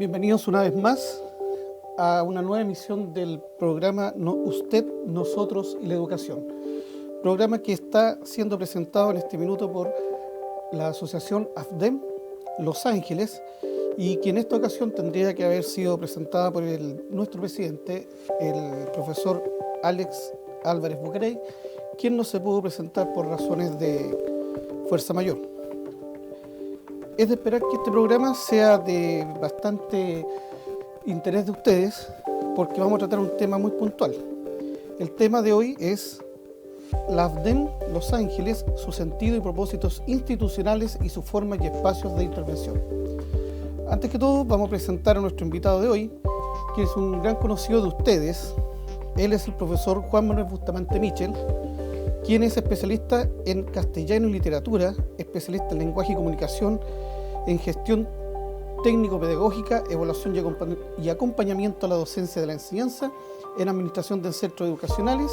Bienvenidos una vez más a una nueva emisión del programa Usted, Nosotros y la Educación. Programa que está siendo presentado en este minuto por la asociación AFDEM Los Ángeles y que en esta ocasión tendría que haber sido presentada por nuestro presidente, el profesor Alex Álvarez Bucarey, quien no se pudo presentar por razones de fuerza mayor. Es de esperar que este programa sea de bastante interés de ustedes, porque vamos a tratar un tema muy puntual. El tema de hoy es la AFDEM Los Ángeles, su sentido y propósitos institucionales y sus formas y espacios de intervención. Antes que todo, vamos a presentar a nuestro invitado de hoy, que es un gran conocido de ustedes. Él es el profesor Juan Manuel Bustamante Michel, quien es especialista en castellano y literatura, especialista en lenguaje y comunicación, en gestión técnico-pedagógica, evaluación y acompañamiento a la docencia de la enseñanza, en administración de centros educacionales,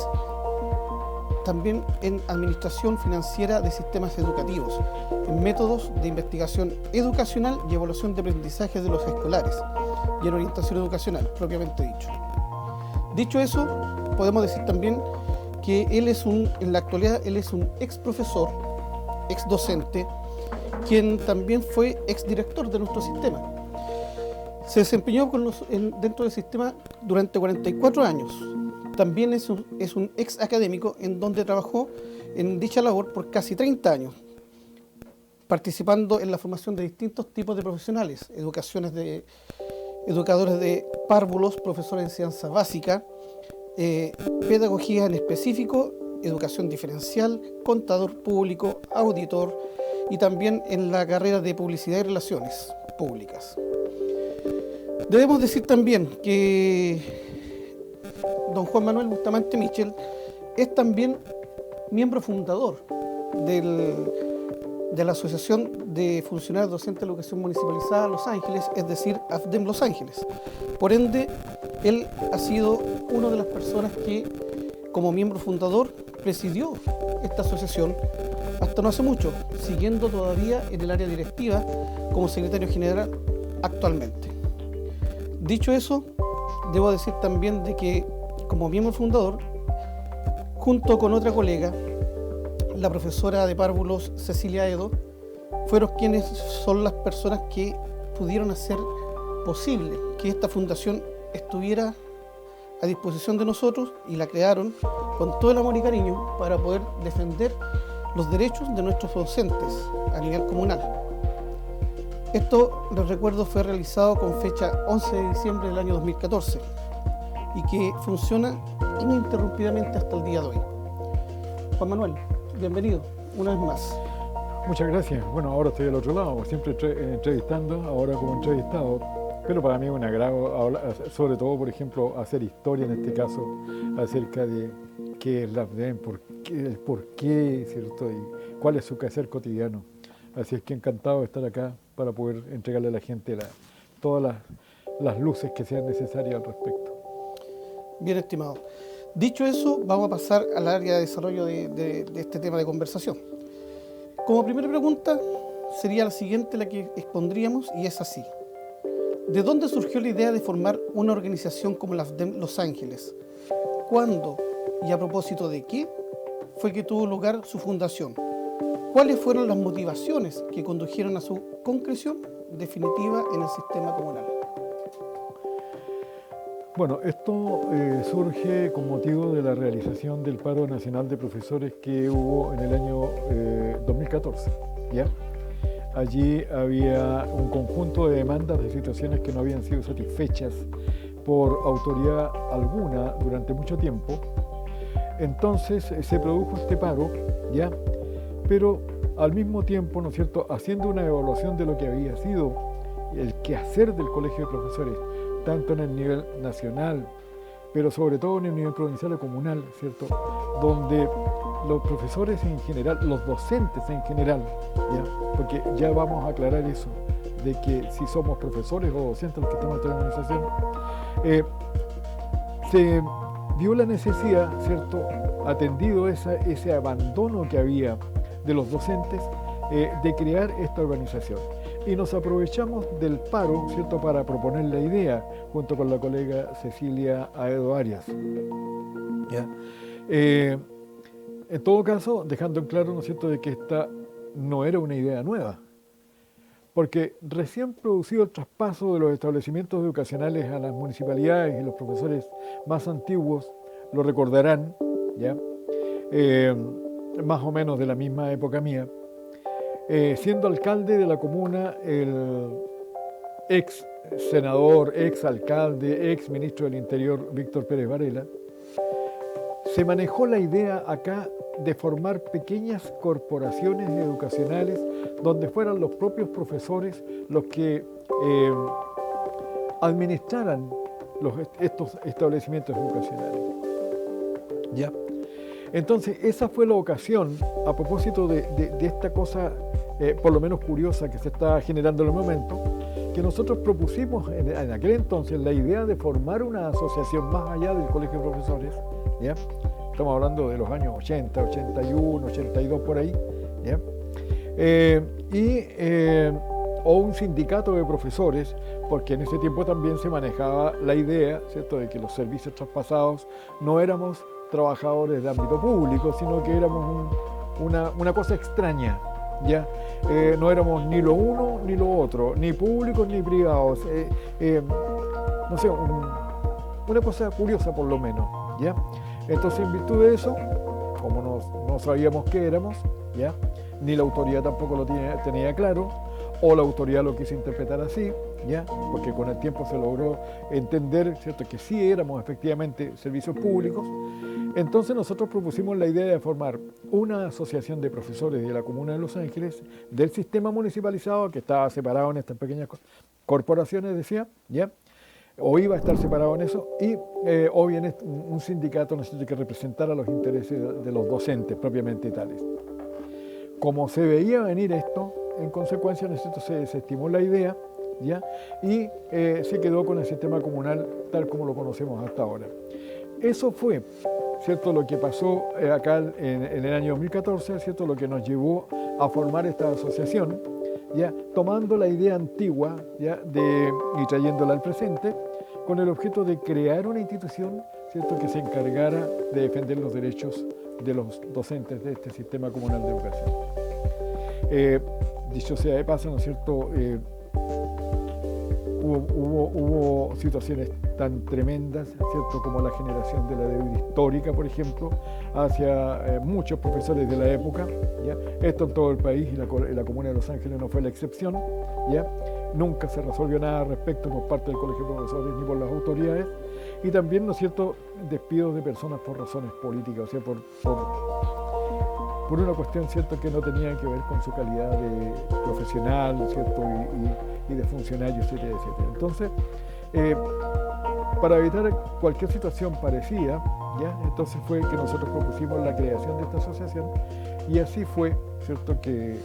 también en administración financiera de sistemas educativos, en métodos de investigación educacional y evaluación de aprendizaje de los escolares, y en orientación educacional, propiamente dicho. Dicho eso, podemos decir también que en la actualidad, él es un ex profesor, ex docente, quien también fue ex director de nuestro sistema. Se desempeñó dentro del sistema durante 44 años. También es un ex académico en donde trabajó en dicha labor por casi 30 años, participando en la formación de distintos tipos de profesionales, educadores de párvulos, profesores de enseñanza básica, pedagogía en específico, educación diferencial, contador público, auditor y también en la carrera de publicidad y relaciones públicas. Debemos decir también que don Juan Manuel Bustamante Michel es también miembro fundador de la Asociación de Funcionarios Docentes de la Educación Municipalizada Los Ángeles, es decir, AFDEM Los Ángeles. Por ende, él ha sido una de las personas que, como miembro fundador, presidió esta asociación hasta no hace mucho, siguiendo todavía en el área directiva como secretario general actualmente. Dicho eso, debo decir también de que, como miembro fundador, junto con otra colega, la profesora de párvulos Cecilia Edo, fueron quienes son las personas que pudieron hacer posible que esta fundación estuviera a disposición de nosotros y la crearon con todo el amor y cariño para poder defender los derechos de nuestros docentes a nivel comunal. Esto, les recuerdo, fue realizado con fecha 11 de diciembre del año 2014 y que funciona ininterrumpidamente hasta el día de hoy. Juan Manuel, bienvenido una vez más. Muchas gracias. Bueno, ahora estoy al otro lado, siempre entrevistando, ahora como entrevistado, pero para mí es un agrado, sobre todo, por ejemplo, hacer historia en este caso, acerca de qué es la AFDEM, el por qué, ¿cierto? Y cuál es su quehacer cotidiano. Así es que encantado de estar acá para poder entregarle a la gente todas las luces que sean necesarias al respecto. Bien, estimado. Dicho eso, vamos a pasar al área de desarrollo de este tema de conversación. Como primera pregunta, sería la siguiente, la que expondríamos, y es así. ¿De dónde surgió la idea de formar una organización como la AFDEM Los Ángeles? ¿Cuándo y a propósito de qué fue que tuvo lugar su fundación? ¿Cuáles fueron las motivaciones que condujeron a su concreción definitiva en el sistema comunal? Bueno, esto surge con motivo de la realización del paro nacional de profesores que hubo en el año 2014, ¿ya? Allí había un conjunto de demandas de situaciones que no habían sido satisfechas por autoridad alguna durante mucho tiempo. Entonces se produjo este paro, ¿ya? Pero al mismo tiempo, ¿no es cierto?, haciendo una evaluación de lo que había sido el quehacer del Colegio de Profesores, tanto en el nivel nacional, pero sobre todo en el nivel provincial y comunal, ¿cierto?, donde los profesores en general, los docentes en general, ¿ya? Porque ya vamos a aclarar eso, de que si somos profesores o docentes los que estamos en esta organización, se vio la necesidad, ¿cierto?, atendido ese abandono que había de los docentes, de crear esta organización. y nos aprovechamos del paro, ¿cierto?, para proponer la idea junto con la colega Cecilia Aedo Arias. ¿Ya? En todo caso, dejando en claro, ¿no es cierto?, de que esta no era una idea nueva, porque recién producido el traspaso de los establecimientos educacionales a las municipalidades y los profesores más antiguos lo recordarán, ¿ya? Más o menos de la misma época mía, siendo alcalde de la comuna el ex senador, ex alcalde, ex ministro del Interior Víctor Pérez Varela, se manejó la idea acá de formar pequeñas corporaciones educacionales donde fueran los propios profesores los que administraran estos establecimientos educacionales. ¿Ya? Entonces, esa fue la ocasión, a propósito de esta cosa, por lo menos curiosa, que se está generando en el momento, que nosotros propusimos en aquel entonces la idea de formar una asociación más allá del Colegio de Profesores, ¿ya? Estamos hablando de los años 80, 81, 82, por ahí, ¿ya? O un sindicato de profesores, porque en ese tiempo también se manejaba la idea, ¿cierto?, de que los servicios traspasados no éramos trabajadores de ámbito público, sino que éramos una cosa extraña, ¿ya? No éramos ni lo uno ni lo otro, ni públicos ni privados, no sé, una cosa curiosa por lo menos, ¿ya? Entonces, en virtud de eso, como no sabíamos qué éramos, ¿ya?, ni la autoridad tampoco lo tenía claro, o la autoridad lo quiso interpretar así, ¿ya?, porque con el tiempo se logró entender, ¿cierto?, que sí éramos efectivamente servicios públicos. Entonces nosotros propusimos la idea de formar una asociación de profesores de la Comuna de Los Ángeles, del sistema municipalizado, que estaba separado en estas pequeñas corporaciones, decía, ¿ya?, o iba a estar separado en eso, y o bien un sindicato, ¿no es cierto?, que representara los intereses de los docentes propiamente tales. Como se veía venir esto, en consecuencia, ¿no es cierto?, se desestimó la idea, ¿ya?, y se quedó con el sistema comunal tal como lo conocemos hasta ahora. Eso fue, ¿cierto?, lo que pasó acá en el año 2014, ¿cierto?, lo que nos llevó a formar esta asociación, ¿ya?, tomando la idea antigua, ¿ya?, y trayéndola al presente, con el objeto de crear una institución, ¿cierto?, que se encargara de defender los derechos de los docentes de este sistema comunal de educación. Dicho sea de paso, ¿no es cierto?, hubo situaciones tan tremendas, ¿cierto?, como la generación de la deuda histórica, por ejemplo, hacia muchos profesores de la época, ¿ya? Esto en todo el país, y la Comuna de Los Ángeles no fue la excepción, ¿ya? Nunca se resolvió nada al respecto por parte del Colegio de Profesores ni por las autoridades, y también, ¿no es cierto?, despidos de personas por razones políticas, o sea, por una cuestión, ¿cierto?, que no tenía que ver con su calidad de profesional, ¿cierto?, y de funcionario, etcétera, etcétera. Entonces, para evitar cualquier situación parecida, ¿ya?, entonces fue que nosotros propusimos la creación de esta asociación, y así fue, ¿cierto?, que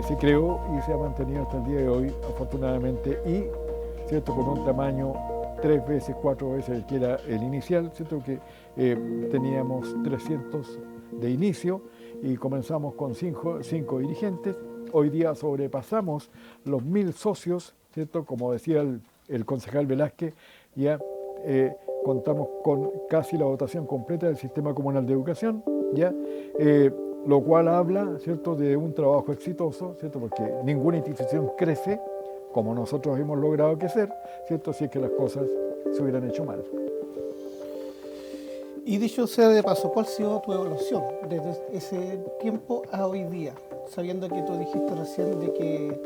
se creó y se ha mantenido hasta el día de hoy, afortunadamente, y, ¿cierto?, con un tamaño 3 veces, 4 veces el que era el inicial, ¿cierto?, que teníamos 300 de inicio y comenzamos con 5 dirigentes. Hoy día sobrepasamos los 1000 socios, ¿cierto?, como decía el concejal Velázquez, ya contamos con casi la dotación completa del sistema comunal de educación, ya, lo cual habla, ¿cierto?, de un trabajo exitoso, ¿cierto?, porque ninguna institución crece como nosotros hemos logrado crecer, ¿cierto?, si es que las cosas se hubieran hecho mal. Y dicho sea de paso, ¿cuál ha sido tu evaluación desde ese tiempo a hoy día? Sabiendo que tú dijiste recién de que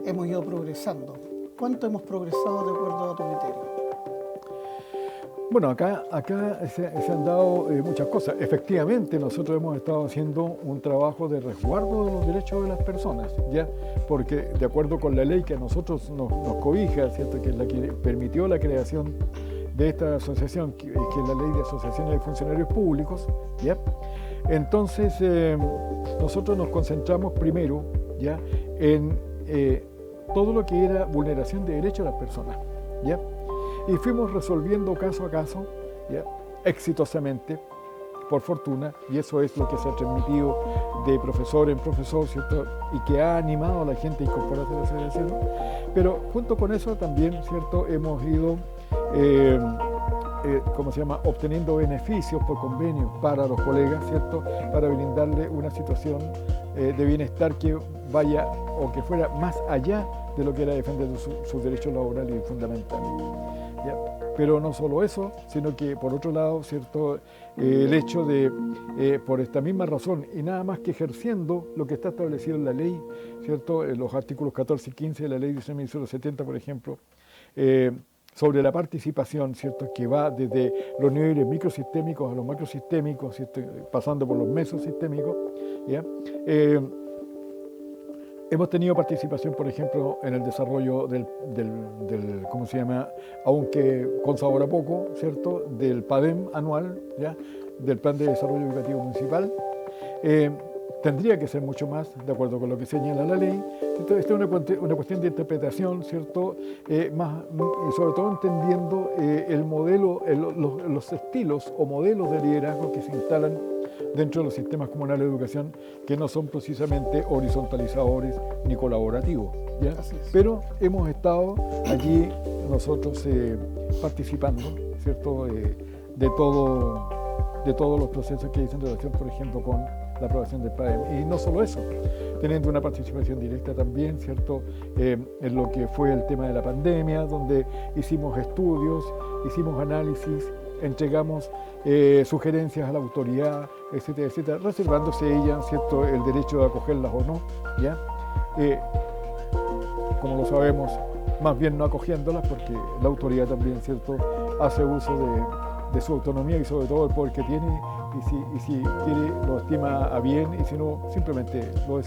hemos ido progresando. ¿Cuánto hemos progresado de acuerdo a tu criterio? Bueno, acá se han dado muchas cosas. Efectivamente, nosotros hemos estado haciendo un trabajo de resguardo de los derechos de las personas, ¿ya? Porque de acuerdo con la ley que a nosotros nos cobija, ¿cierto?, que es la que permitió la creación de esta asociación, que es la Ley de Asociaciones de Funcionarios Públicos, ¿ya? Entonces, nosotros nos concentramos primero, ¿ya?, en todo lo que era vulneración de derechos de las personas, ¿ya? Y fuimos resolviendo caso a caso, ¿ya?, exitosamente, por fortuna, y eso es lo que se ha transmitido de profesor en profesor, ¿cierto? Y que ha animado a la gente a incorporarse a la federación. Pero junto con eso también, ¿cierto? Hemos ido obteniendo beneficios por convenios para los colegas, ¿cierto? Para brindarle una situación de bienestar que vaya o que fuera más allá de lo que era defender sus derechos laborales y fundamentales. ¿Ya? Pero no solo eso, sino que por otro lado, ¿cierto? El hecho de, por esta misma razón, y nada más que ejerciendo lo que está establecido en la ley, ¿cierto? En los artículos 14 y 15 de la ley 19.070, por ejemplo, sobre la participación, ¿cierto? Que va desde los niveles microsistémicos a los macrosistémicos, ¿cierto? Pasando por los mesosistémicos, ¿ya? Hemos tenido participación, por ejemplo, en el desarrollo ¿cómo se llama? Aunque con sabor a poco, ¿cierto? Del PADEM anual, ¿ya? Del Plan de Desarrollo Educativo Municipal. Tendría que ser mucho más, de acuerdo con lo que señala la ley. Esta es una cuestión de interpretación, ¿cierto? Y sobre todo entendiendo el modelo, los estilos o modelos de liderazgo que se instalan dentro de los sistemas comunales de educación, que no son precisamente horizontalizadores ni colaborativos, ¿ya? Pero hemos estado allí nosotros participando, ¿cierto? De todos los procesos que hay en relación, por ejemplo, con la aprobación del PADEM. Y no solo eso, teniendo una participación directa también, ¿cierto? En lo que fue el tema de la pandemia, donde hicimos estudios, hicimos análisis, entregamos sugerencias a la autoridad, etcétera, etcétera, reservándose ella, ¿cierto?, el derecho de acogerlas o no, ¿ya? Como lo sabemos, más bien no acogiéndolas, porque la autoridad también, ¿cierto?, hace uso de su autonomía y sobre todo el poder que tiene, y si quiere lo estima a bien, y si no, simplemente lo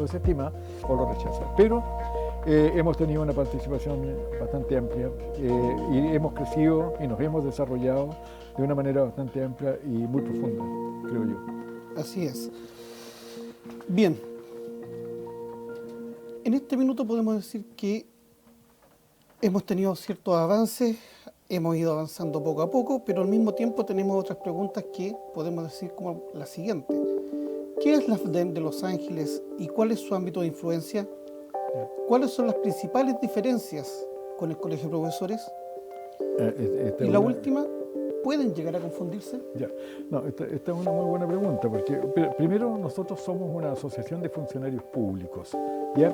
desestima o lo rechaza. Pero hemos tenido una participación bastante amplia y hemos crecido y nos hemos desarrollado de una manera bastante amplia y muy profunda, creo yo. Así es. Bien. En este minuto podemos decir que hemos tenido ciertos avances, hemos ido avanzando poco a poco, pero al mismo tiempo tenemos otras preguntas que podemos decir como la siguiente. ¿Qué es la FDEM de Los Ángeles y cuál es su ámbito de influencia? ¿Cuáles son las principales diferencias con el Colegio de Profesores? Y la última, ¿pueden llegar a confundirse? Ya. No, esta es una muy buena pregunta, porque primero nosotros somos una asociación de funcionarios públicos, ¿ya?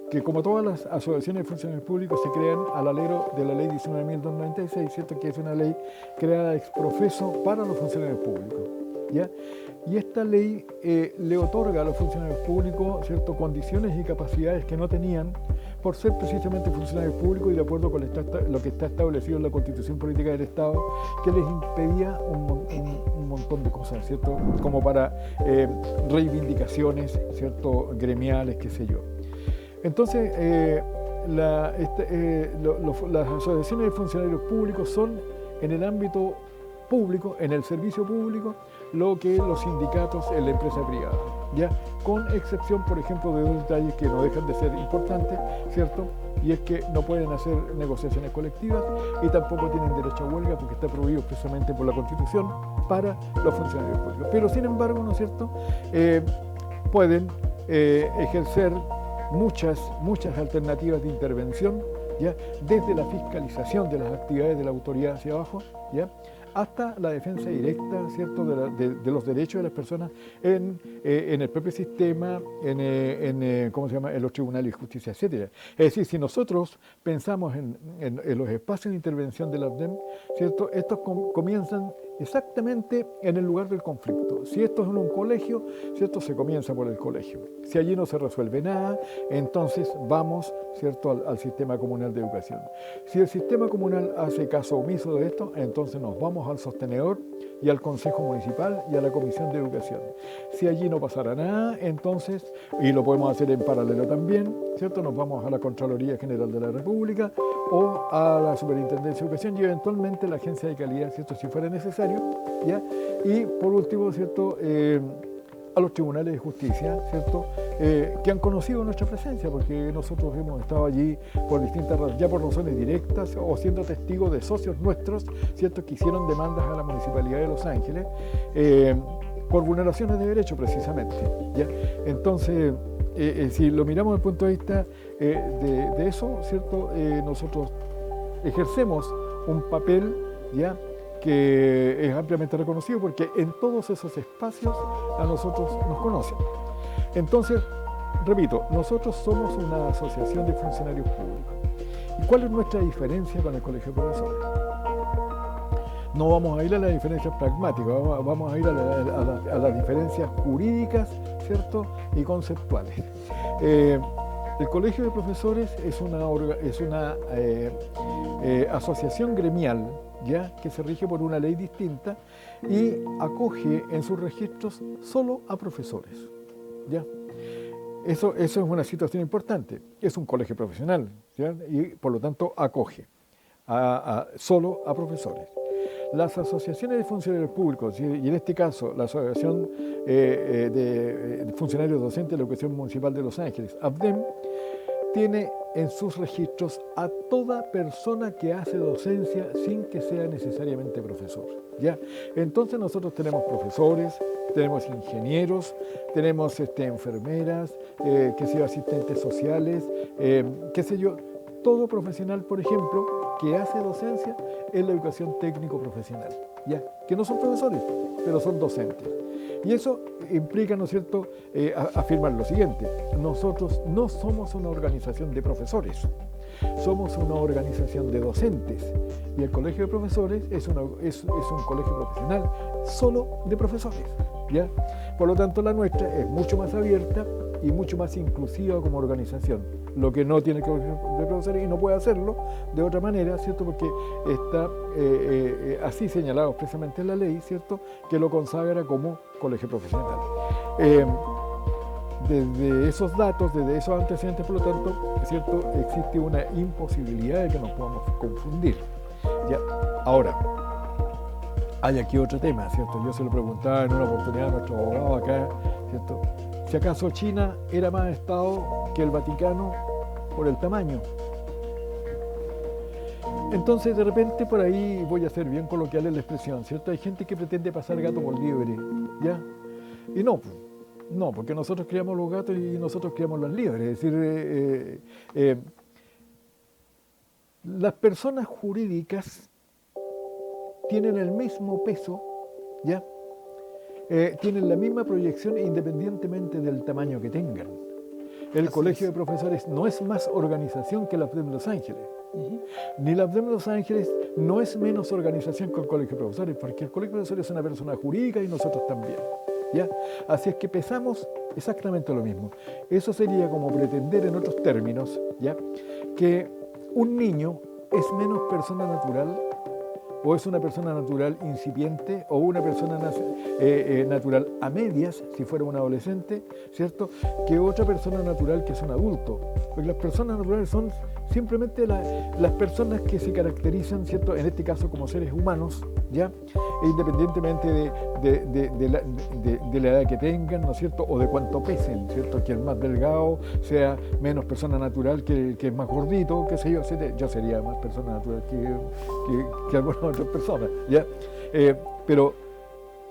Que como todas las asociaciones de funcionarios públicos se crean al alero de la ley 19.296, ¿cierto? Que es una ley creada ex profeso para los funcionarios públicos, ¿ya? Y esta ley le otorga a los funcionarios públicos, ¿cierto?, condiciones y capacidades que no tenían por ser precisamente funcionarios públicos y de acuerdo con lo que está establecido en la Constitución Política del Estado, que les impedía un montón de cosas, ¿cierto?, como para reivindicaciones, ¿cierto?, gremiales, qué sé yo. Entonces, las asociaciones de funcionarios públicos son en el ámbito público, en el servicio público, lo que los sindicatos en la empresa privada, ¿ya? Con excepción, por ejemplo, de dos detalles que no dejan de ser importantes, ¿cierto? Y es que no pueden hacer negociaciones colectivas y tampoco tienen derecho a huelga porque está prohibido precisamente por la Constitución para los funcionarios públicos. Pero, sin embargo, ¿no es cierto?, pueden ejercer muchas alternativas de intervención, ¿ya? Desde la fiscalización de las actividades de la autoridad hacia abajo, ¿ya?, hasta la defensa directa, ¿cierto?, de los derechos de las personas en el propio sistema, ¿cómo se llama?, en los tribunales de justicia, etcétera. Es decir, si nosotros pensamos en los espacios de intervención de la FDEM, ¿cierto?, estos comienzan exactamente en el lugar del conflicto. Si esto es en un colegio, ¿cierto?, se comienza por el colegio. Si allí no se resuelve nada, entonces vamos, ¿cierto?, al sistema comunal de educación. Si el sistema comunal hace caso omiso de esto, entonces nos vamos al sostenedor y al Consejo Municipal y a la Comisión de Educación. Si allí no pasara nada, entonces, y lo podemos hacer en paralelo también, ¿cierto?, nos vamos a la Contraloría General de la República o a la Superintendencia de Educación y eventualmente a la Agencia de Calidad, ¿cierto?, si fuera necesario, ¿ya? Y por último, ¿cierto?, a los tribunales de justicia, ¿cierto? Que han conocido nuestra presencia, porque nosotros hemos estado allí por distintas razones, ya por razones directas o siendo testigos de socios nuestros, ¿cierto? Que hicieron demandas a la Municipalidad de Los Ángeles por vulneraciones de derecho precisamente, ¿ya? Entonces, si lo miramos desde el punto de vista de eso, ¿cierto? Nosotros ejercemos un papel, ¿ya?, que es ampliamente reconocido porque en todos esos espacios a nosotros nos conocen. Entonces, repito, nosotros somos una asociación de funcionarios públicos. ¿Y cuál es nuestra diferencia con el Colegio de Profesores? No vamos a ir a las diferencias pragmáticas, vamos a ir a las diferencias jurídicas, ¿cierto?, y conceptuales. El Colegio de Profesores es una asociación gremial, ¿ya?, que se rige por una ley distinta y acoge en sus registros solo a profesores, ¿ya? Eso es una situación importante. Es un colegio profesional, ¿ya?, y por lo tanto acoge solo a profesores. Las asociaciones de funcionarios públicos, y en este caso la Asociación de Funcionarios Docentes de la Educación Municipal de Los Ángeles, AFDEM, tiene en sus registros a toda persona que hace docencia sin que sea necesariamente profesor, ¿ya? Entonces nosotros tenemos profesores, tenemos ingenieros, tenemos enfermeras, asistentes sociales, todo profesional, por ejemplo, que hace docencia en la educación técnico-profesional, ¿ya?, que no son profesores, pero son docentes. Y eso implica, ¿no es cierto?, afirmar lo siguiente: nosotros no somos una organización de profesores, somos una organización de docentes, y el Colegio de Profesores es un colegio profesional solo de profesores, ¿ya? Por lo tanto, la nuestra es mucho más abierta y mucho más inclusiva como organización, lo que no tiene el Colegio de Profesores, y no puede hacerlo de otra manera, ¿cierto?, porque está así señalado expresamente en la ley, ¿cierto?, que lo consagra como colegio profesional. Desde esos datos, desde esos antecedentes, por lo tanto, ¿cierto?, existe una imposibilidad de que nos podamos confundir, ¿ya? Ahora, hay aquí otro tema, ¿cierto? Yo se lo preguntaba en una oportunidad a nuestro abogado acá, ¿cierto?, si acaso China era más Estado que el Vaticano por el tamaño. Entonces, de repente, por ahí voy a ser bien coloquial en la expresión, ¿cierto? Hay gente que pretende pasar gato por liebre, ¿ya? Y no, porque nosotros criamos los gatos y nosotros criamos las liebres. Es decir, las personas jurídicas tienen el mismo peso, ¿ya? Tienen la misma proyección independientemente del tamaño que tengan. El Colegio de Profesores no es más organización que la AFDEM de Los Ángeles. Ni la AFDEM de Los Ángeles no es menos organización que el Colegio de Profesores, porque el Colegio de Profesores es una persona jurídica y nosotros también, ¿ya? Así es que pesamos exactamente lo mismo. Eso sería como pretender, en otros términos, ¿ya?, que un niño es menos persona natural, o es una persona natural incipiente, o una persona natural a medias, si fuera un adolescente, ¿cierto?, que otra persona natural que es un adulto. Porque las personas naturales son simplemente las personas que se caracterizan, ¿cierto?, en este caso como seres humanos, ¿ya?, independientemente de la edad que tengan, ¿no es cierto?, o de cuánto pesen, ¿cierto?, que el más delgado sea menos persona natural que es más gordito, qué sé yo, yo sería más persona natural que algunas otras personas, ¿ya? Pero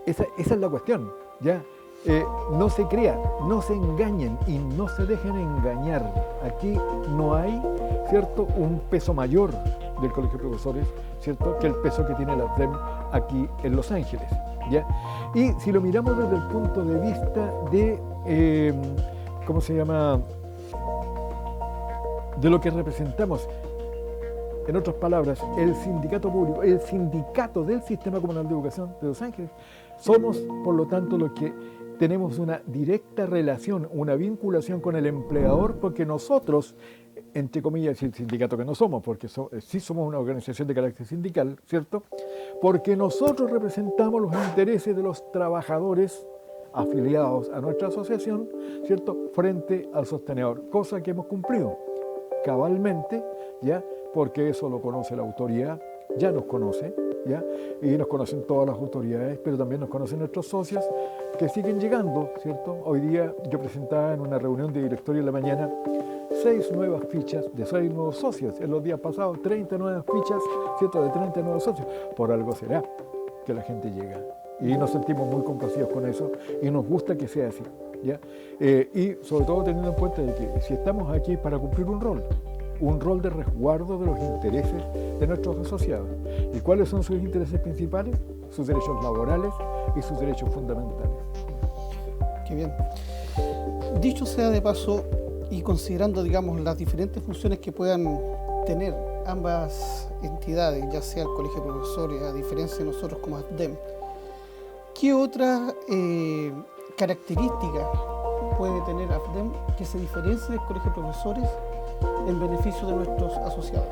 esa es la cuestión, ¿ya? No se crean, no se engañen y no se dejen engañar. Aquí no hay, ¿cierto?, un peso mayor del Colegio de Profesores, ¿cierto?, que el peso que tiene la AFDEM aquí en Los Ángeles, ¿ya? Y si lo miramos desde el punto de vista de, ¿cómo se llama?, de lo que representamos, en otras palabras, el sindicato público, el sindicato del Sistema Comunal de Educación de Los Ángeles, somos, por lo tanto, los que tenemos una directa relación, una vinculación con el empleador, porque nosotros, entre comillas, el sindicato que no somos, porque sí somos una organización de carácter sindical, ¿cierto?, porque nosotros representamos los intereses de los trabajadores afiliados a nuestra asociación, ¿cierto?, frente al sostenedor, cosa que hemos cumplido cabalmente, ¿ya?, porque eso lo conoce la autoridad, ya nos conoce, ¿ya? Y nos conocen todas las autoridades, pero también nos conocen nuestros socios que siguen llegando, ¿cierto? Hoy día yo presentaba en una reunión de directorio en la mañana 6 nuevas fichas de 6 nuevos socios. En los días pasados 30 nuevas fichas, ¿cierto? De 30 nuevos socios. Por algo será que la gente llega. Y nos sentimos muy complacidos con eso y nos gusta que sea así, ¿ya? Y sobre todo teniendo en cuenta de que si estamos aquí para cumplir un rol de resguardo de los intereses de nuestros asociados. ¿Y cuáles son sus intereses principales? Sus derechos laborales y sus derechos fundamentales. Qué bien. Dicho sea de paso, y considerando, digamos, las diferentes funciones que puedan tener ambas entidades, ya sea el Colegio de Profesores, a diferencia de nosotros como AFDEM, ¿qué otra característica puede tener AFDEM que se diferencie del Colegio de Profesores en beneficio de nuestros asociados?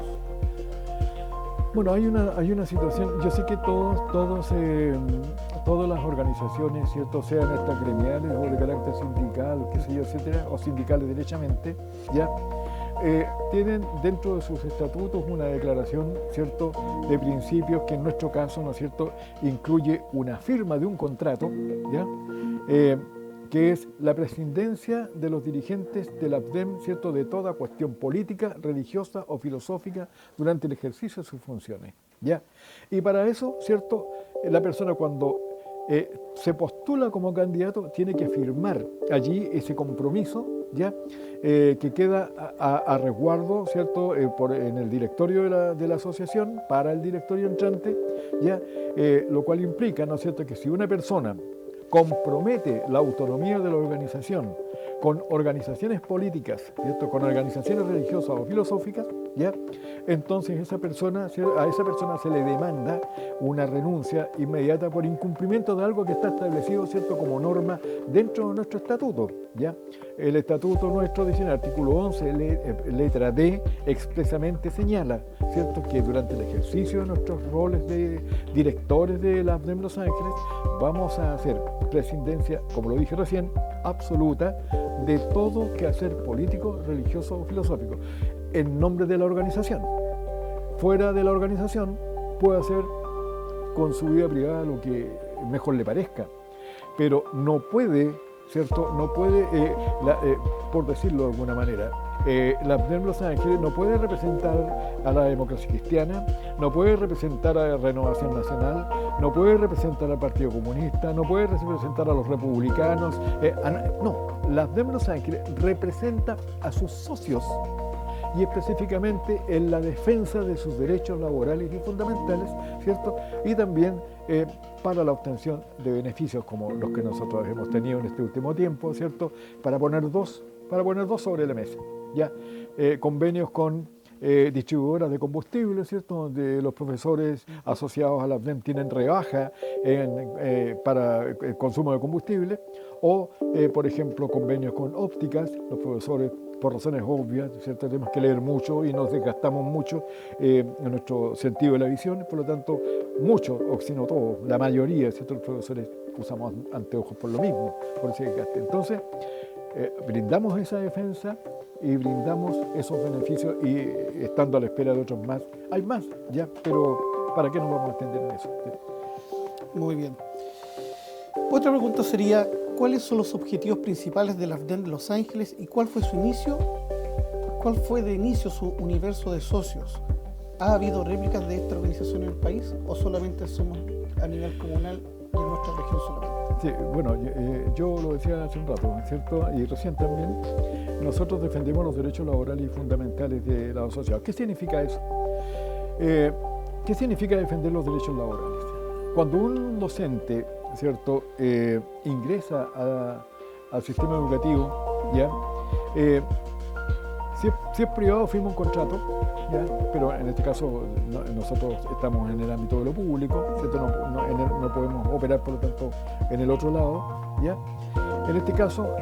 Bueno, hay una situación, yo sé que todas las organizaciones, ¿cierto? Sean estas gremiales o de carácter sindical, qué sé yo, etcétera, o sindicales derechamente, ¿ya? Tienen dentro de sus estatutos una declaración, ¿cierto?, de principios que en nuestro caso, ¿no es cierto?, incluye una firma de un contrato, ¿ya?, que es la prescindencia de los dirigentes del AFDEM, ¿cierto?, de toda cuestión política, religiosa o filosófica durante el ejercicio de sus funciones, ¿ya? Y para eso, ¿cierto?, la persona cuando se postula como candidato tiene que firmar allí ese compromiso, ¿ya? Que queda a resguardo, ¿cierto?, en el directorio de la asociación, para el directorio entrante, ¿ya? Lo cual implica, ¿no es cierto?, que si una persona compromete la autonomía de la organización con organizaciones políticas, ¿cierto?, con organizaciones religiosas o filosóficas, ¿ya?, entonces a esa persona se le demanda una renuncia inmediata por incumplimiento de algo que está establecido, ¿cierto?, como norma dentro de nuestro estatuto, ¿ya? El estatuto nuestro dice en el artículo 11, letra D, expresamente señala, ¿cierto?, que durante el ejercicio de nuestros roles de directores de la AFDEM Los Ángeles vamos a hacer prescindencia, como lo dije recién, absoluta de todo quehacer político, religioso o filosófico, en nombre de la organización. Fuera de la organización puede hacer con su vida privada lo que mejor le parezca, pero no puede, ¿cierto?, no puede, por decirlo de alguna manera, la AFDEM Los Ángeles no puede representar a la democracia cristiana, no puede representar a la Renovación Nacional, no puede representar al Partido Comunista, no puede representar a los republicanos. No, la AFDEM Los Ángeles representa a sus socios y específicamente en la defensa de sus derechos laborales y fundamentales, ¿cierto? Y también para la obtención de beneficios como los que nosotros hemos tenido en este último tiempo, ¿cierto? Para poner dos sobre la mesa, ¿ya? Convenios con distribuidoras de combustible, ¿cierto?, donde los profesores asociados a la AFDEM tienen rebaja para el consumo de combustible, o, por ejemplo, convenios con ópticas. Los profesores, por razones obvias, ¿cierto?, tenemos que leer mucho y nos desgastamos mucho en nuestro sentido de la visión, por lo tanto, muchos, o si no todos, la mayoría, ¿cierto?, los profesores usamos anteojos por lo mismo, por ese desgaste. Entonces, brindamos esa defensa y brindamos esos beneficios, y estando a la espera de otros más. Hay más, ya, pero ¿para qué nos vamos a extender en eso? Muy bien. Otra pregunta sería, ¿cuáles son los objetivos principales de la AFDEM de Los Ángeles y cuál fue su inicio? ¿Cuál fue de inicio su universo de socios? ¿Ha habido réplicas de esta organización en el país o solamente somos a nivel comunal y en nuestra región solamente? Sí, bueno, yo lo decía hace un rato, ¿cierto? Y recién también, nosotros defendemos los derechos laborales y fundamentales de los asociados. ¿Qué significa eso? ¿Qué significa defender los derechos laborales? Cuando un docente, ¿cierto?, ingresa al sistema educativo, ¿ya? Si es privado, firma un contrato, ¿ya? Pero en este caso nosotros estamos en el ámbito de lo público, ¿cierto? No podemos operar, por lo tanto, en el otro lado, ¿ya? En este caso,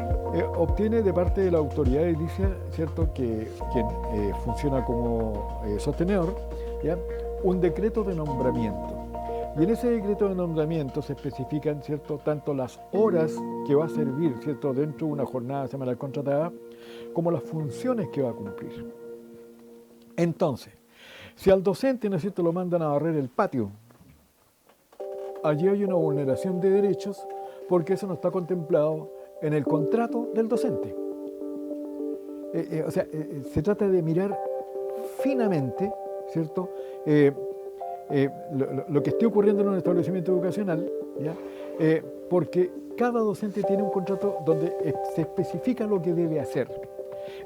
obtiene de parte de la autoridad edilicia, ¿cierto?, quien funciona como sostenedor, ¿ya?, un decreto de nombramiento. Y en ese decreto de nombramiento se especifican, ¿cierto?, tanto las horas que va a servir, ¿cierto?, dentro de una jornada semanal contratada, como las funciones que va a cumplir. Entonces, si al docente, ¿no es cierto?, lo mandan a barrer el patio, allí hay una vulneración de derechos porque eso no está contemplado en el contrato del docente. Se trata de mirar finamente, ¿cierto? Lo que esté ocurriendo en un establecimiento educacional, ¿ya? Porque cada docente tiene un contrato donde se especifica lo que debe hacer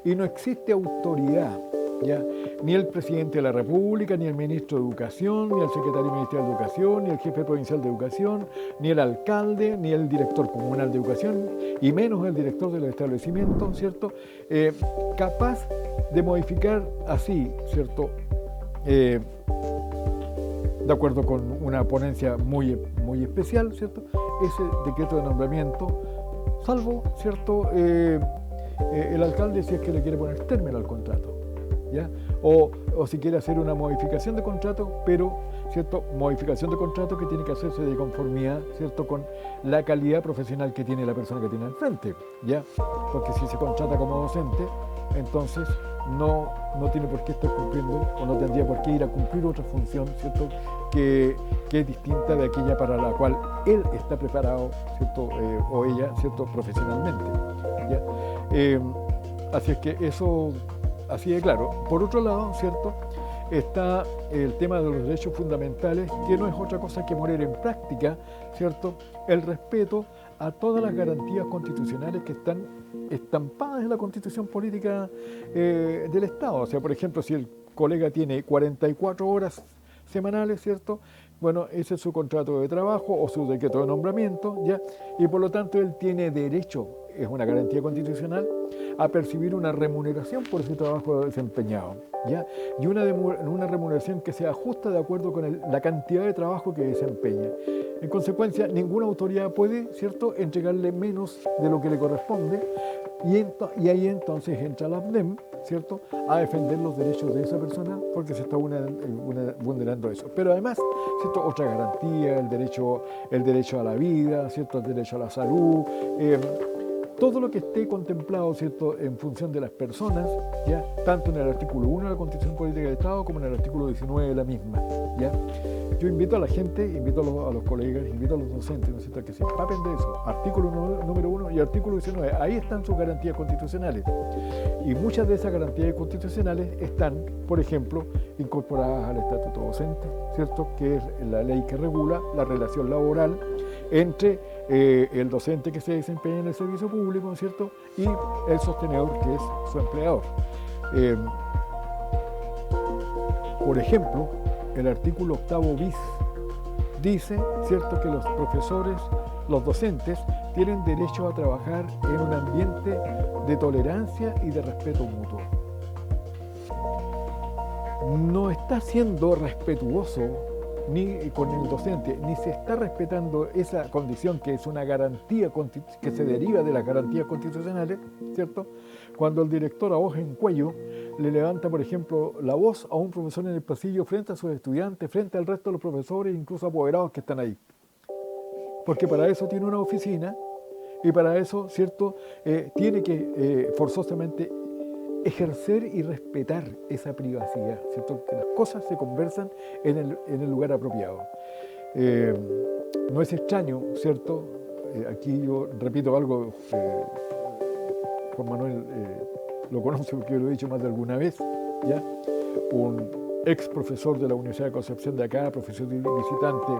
y no existe autoridad, ¿ya? Ni el presidente de la República, ni el ministro de Educación, ni el secretario ministerial de Educación, ni el jefe provincial de Educación, ni el alcalde, ni el director comunal de Educación, y menos el director del establecimiento, ¿cierto? Capaz de modificar así, ¿cierto? De acuerdo con una ponencia muy especial, ¿cierto? Ese decreto de nombramiento, salvo, ¿cierto? El alcalde, si es que le quiere poner término al contrato, ¿ya? O si quiere hacer una modificación de contrato, pero, ¿cierto? Modificación de contrato que tiene que hacerse de conformidad, ¿cierto? Con la calidad profesional que tiene la persona que tiene al frente, ¿ya? Porque si se contrata como docente, entonces no tiene por qué estar cumpliendo o no tendría por qué ir a cumplir otra función, ¿cierto? Que es distinta de aquella para la cual él está preparado, ¿cierto? O ella, ¿cierto? Profesionalmente, ¿ya? Así es que eso, así de claro. Por otro lado, ¿cierto? Está el tema de los derechos fundamentales, que no es otra cosa que poner en práctica, ¿cierto? El respeto a todas las garantías constitucionales que están estampadas en la Constitución Política del Estado. O sea, por ejemplo, si el colega tiene 44 horas semanales, ¿cierto? Bueno, ese es su contrato de trabajo o su decreto de nombramiento, ¿ya? Y por lo tanto él tiene derecho, es una garantía constitucional, a percibir una remuneración por ese trabajo desempeñado, ¿ya? Y una remuneración que sea justa de acuerdo con la cantidad de trabajo que desempeña. En consecuencia, ninguna autoridad puede, ¿cierto?, entregarle menos de lo que le corresponde, y ahí entonces entra la APDEM, ¿cierto?, a defender los derechos de esa persona porque se está vulnerando eso. Pero además, ¿cierto?, otra garantía, el derecho a la vida, ¿cierto?, el derecho a la salud, todo lo que esté contemplado, ¿cierto?, en función de las personas, ¿ya?, tanto en el artículo 1 de la Constitución Política del Estado como en el artículo 19 de la misma, ¿ya? Yo invito a la gente, invito a los colegas, invito a los docentes, ¿no es cierto?, que se empapen de eso. Artículo número 1 y artículo 19, ahí están sus garantías constitucionales. Y muchas de esas garantías constitucionales están, por ejemplo, incorporadas al Estatuto Docente, ¿cierto?, que es la ley que regula la relación laboral entre el docente que se desempeña en el servicio público, ¿cierto?, y el sostenedor, que es su empleador. Por ejemplo, el artículo 8 bis dice, ¿cierto?, que los profesores, los docentes, tienen derecho a trabajar en un ambiente de tolerancia y de respeto mutuo. No está siendo respetuoso ni con el docente, ni se está respetando esa condición que es una garantía que se deriva de las garantías constitucionales, ¿cierto? Cuando el director a voz en cuello le levanta, por ejemplo, la voz a un profesor en el pasillo frente a sus estudiantes, frente al resto de los profesores, incluso apoderados que están ahí. Porque para eso tiene una oficina y para eso, ¿cierto?, tiene que forzosamente ejercer y respetar esa privacidad, ¿cierto?, que las cosas se conversan en el lugar apropiado. No es extraño, ¿cierto? Aquí yo repito algo, Juan Manuel lo conoce porque yo lo he dicho más de alguna vez, ¿ya? Un ex profesor de la Universidad de Concepción de acá, profesor visitante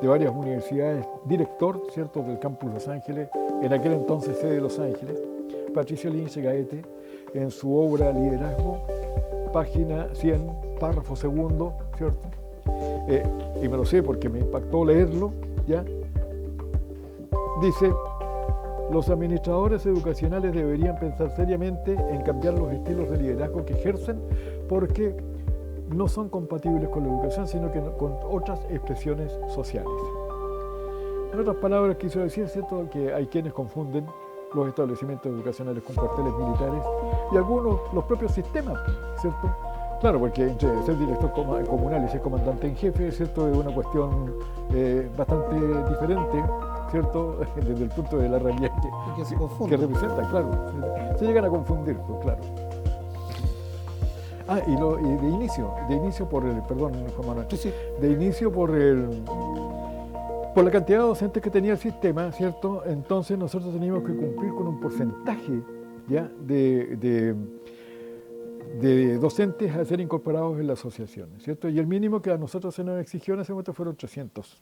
de varias universidades, director, ¿cierto?, del campus Los Ángeles, en aquel entonces sede de Los Ángeles, Patricio Lince Gaete, en su obra Liderazgo, página 100, párrafo segundo, ¿cierto? Y me lo sé porque me impactó leerlo, ¿ya? Dice: los administradores educacionales deberían pensar seriamente en cambiar los estilos de liderazgo que ejercen porque no son compatibles con la educación, sino que con otras expresiones sociales. En otras palabras, quiso decir, ¿cierto?, que hay quienes confunden los establecimientos educacionales con cuarteles militares y algunos los propios sistemas, ¿cierto? Claro, porque entre ser director comunal y ser comandante en jefe, ¿cierto?, es una cuestión bastante diferente, ¿cierto?, desde el punto de la realidad que representa, claro. Se llegan a confundir, pues, claro. Y de inicio por el, perdón, Juan Manuel, sí. De inicio por por la cantidad de docentes que tenía el sistema, ¿cierto? Entonces nosotros teníamos que cumplir con un porcentaje, ¿ya? de docentes a ser incorporados en la asociación, ¿cierto? Y el mínimo que a nosotros se nos exigió en ese momento fueron 300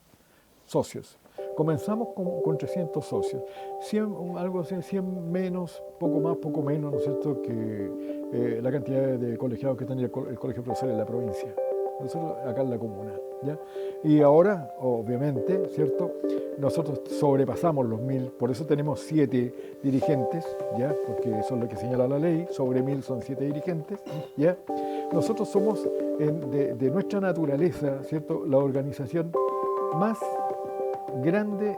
socios. Comenzamos con 300 socios, 100, algo así, 100 menos, poco más, poco menos, ¿no es cierto?, que la cantidad de colegiados que tenía el Colegio de Profesores en la provincia, nosotros acá en la comuna, ¿ya? Y ahora, obviamente, ¿cierto?, nosotros sobrepasamos los 1000, por eso tenemos 7 dirigentes, ¿ya?, porque eso es lo que señala la ley, sobre 1000 son 7 dirigentes, ¿ya? Nosotros somos, de nuestra naturaleza, ¿cierto?, la organización más grande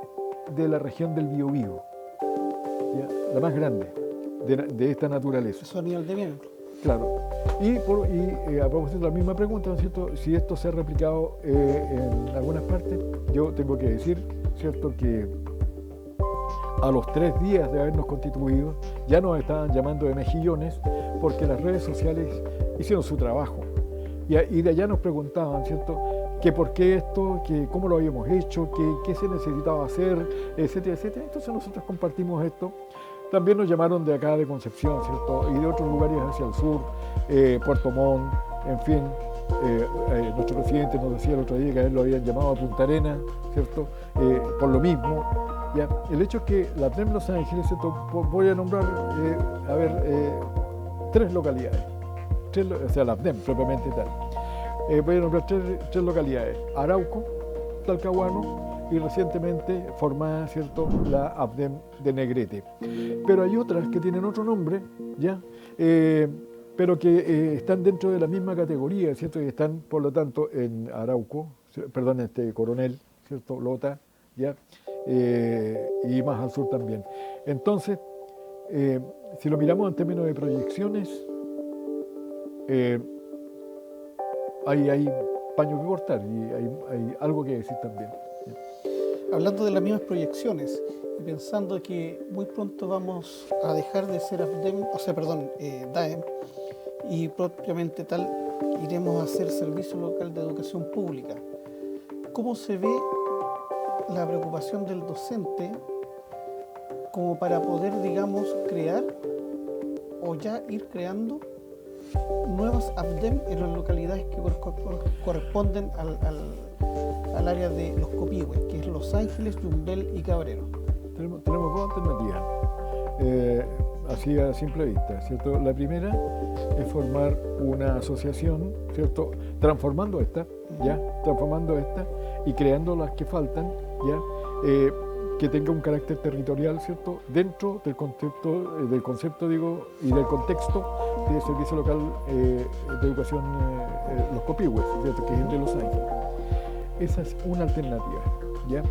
de la región del Biobío, ¿ya? La más grande de esta naturaleza. Eso a nivel de miembros. Claro. Y a propósito de la misma pregunta, ¿no es cierto?, si esto se ha replicado en algunas partes, yo tengo que decir, ¿cierto?, que a los 3 días de habernos constituido ya nos estaban llamando de mejillones porque las redes sociales hicieron su trabajo. Y de allá nos preguntaban, ¿cierto?, que por qué esto, que cómo lo habíamos hecho, qué se necesitaba hacer, etcétera, etcétera. Entonces nosotros compartimos esto. También nos llamaron de acá de Concepción, ¿cierto?, y de otros lugares hacia el sur, Puerto Montt, en fin. Nuestro presidente nos decía el otro día que a él lo habían llamado a Punta Arenas, ¿cierto?, por lo mismo. ¿Ya? El hecho es que la APDEM Los Ángeles, ¿cierto?, voy a nombrar, 3 localidades, o sea, la APDEM propiamente tal. Voy a nombrar 3 localidades: Arauco, Talcahuano y recientemente formada, ¿cierto?, la APDEM de Negrete. Pero hay otras que tienen otro nombre, ¿ya? Pero que están dentro de la misma categoría, ¿cierto? Y están, por lo tanto, en Arauco, perdón, Coronel, ¿cierto?, Lota, ¿ya? Y más al sur también. Entonces, si lo miramos en términos de proyecciones, hay paño que cortar y hay algo que decir también. Hablando de las mismas proyecciones y pensando que muy pronto vamos a dejar de ser APDEM, DAEM, y propiamente tal iremos a hacer Servicio Local de Educación Pública, ¿cómo se ve la preocupación del docente como para poder, digamos, crear o ya ir creando nuevas APDEM en las localidades que corresponden al área de los Copihue, que es Los Ángeles, Yumbel y Cabrero? Tenemos 2 alternativas, así a simple vista, ¿cierto? La primera es formar una asociación, ¿cierto?, transformando esta y creando las que faltan, ¿ya? Que tenga un carácter territorial, ¿cierto?, dentro del concepto y del contexto de Servicio Local de Educación Los Copihue, ¿cierto?, que es el de Los Ángeles. Esa es una alternativa, ¿ya?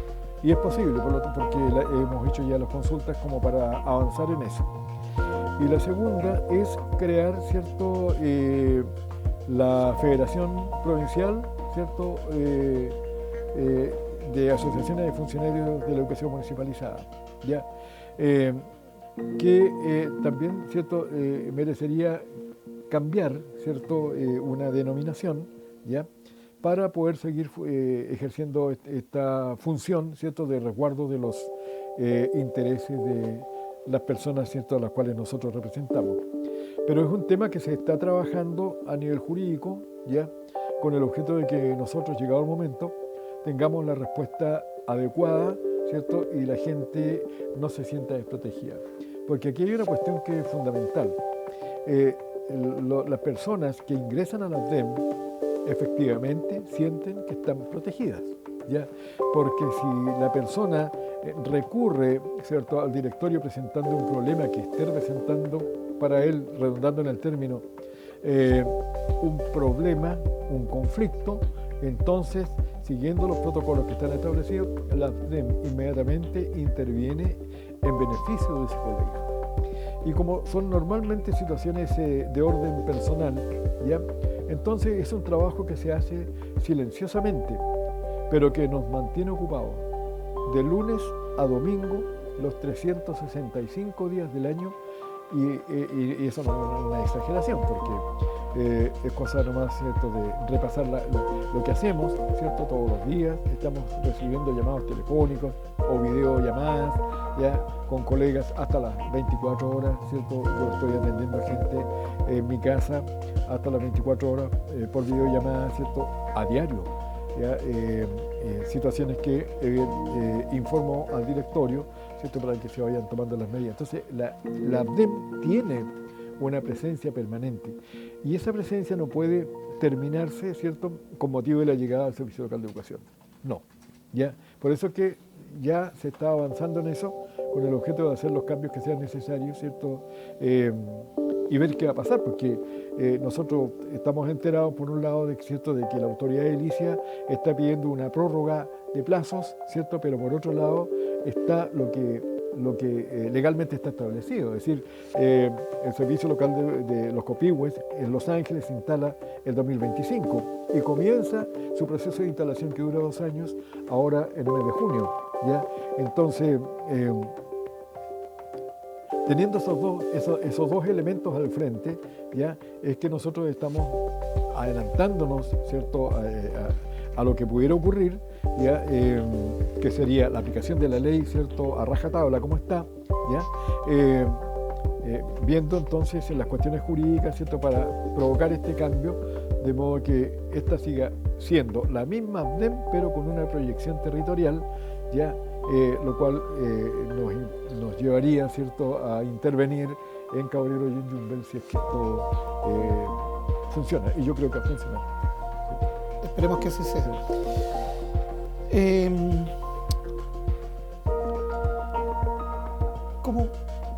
Y es posible, porque hemos hecho ya las consultas como para avanzar en eso. Y la segunda es crear, ¿cierto?, la Federación Provincial, ¿cierto?, de asociaciones de funcionarios de la educación municipalizada, ¿ya? Que también, ¿cierto?, merecería cambiar, ¿cierto?, una denominación, ¿ya?, para poder seguir ejerciendo esta función, ¿cierto?, de resguardo de los intereses de las personas, ¿cierto?, a las cuales nosotros representamos. Pero es un tema que se está trabajando a nivel jurídico, ¿ya?, con el objeto de que nosotros, llegado el momento, tengamos la respuesta adecuada, ¿cierto?, y la gente no se sienta desprotegida. Porque aquí hay una cuestión que es fundamental. Las personas que ingresan a la APDEM efectivamente sienten que están protegidas, ¿ya? Porque si la persona recurre, ¿cierto?, al directorio presentando un problema que esté representando para él, redundando en el término, un problema, un conflicto, entonces, siguiendo los protocolos que están establecidos, la APDEM inmediatamente interviene en beneficio de ese colega. Y como son normalmente situaciones de orden personal, ¿ya?, entonces es un trabajo que se hace silenciosamente, pero que nos mantiene ocupados de lunes a domingo, los 365 días del año, y eso no es una exageración, porque es cosa nomás, ¿cierto?, de repasar lo que hacemos, ¿cierto?, todos los días. Estamos recibiendo llamados telefónicos o videollamadas, ya, con colegas hasta las 24 horas, ¿cierto? Yo estoy atendiendo gente en mi casa hasta las 24 horas por videollamada, ¿cierto?, a diario. ¿Ya? Situaciones que informo al directorio, ¿cierto?, para que se vayan tomando las medidas. Entonces, la APDEM tiene una presencia permanente y esa presencia no puede terminarse, ¿cierto?, con motivo de la llegada al Servicio Local de Educación. No, ¿ya? Por eso es que ya se está avanzando en eso con el objeto de hacer los cambios que sean necesarios, ¿cierto?, y ver qué va a pasar, porque nosotros estamos enterados, por un lado, ¿cierto?, de que la autoridad edilicia está pidiendo una prórroga de plazos, ¿cierto?, pero por otro lado está lo que legalmente está establecido, es decir, el Servicio Local de los Copihue en Los Ángeles se instala el 2025 y comienza su proceso de instalación que dura 2 años, ahora en el mes de junio, ¿ya? Entonces, teniendo esos dos elementos al frente, ¿ya?, es que nosotros estamos adelantándonos, ¿cierto?, a lo que pudiera ocurrir, ¿ya?, que sería la aplicación de la ley, ¿cierto?, a rajatabla como está, ¿ya?, viendo entonces en las cuestiones jurídicas, ¿cierto?, para provocar este cambio, de modo que esta siga siendo la misma APDEM, pero con una proyección territorial, ¿ya?, lo cual nos llevaría, ¿cierto?, a intervenir en Caballero y en Yumbel si es que esto funciona, y yo creo que ha funcionado. Esperemos que así sea. Como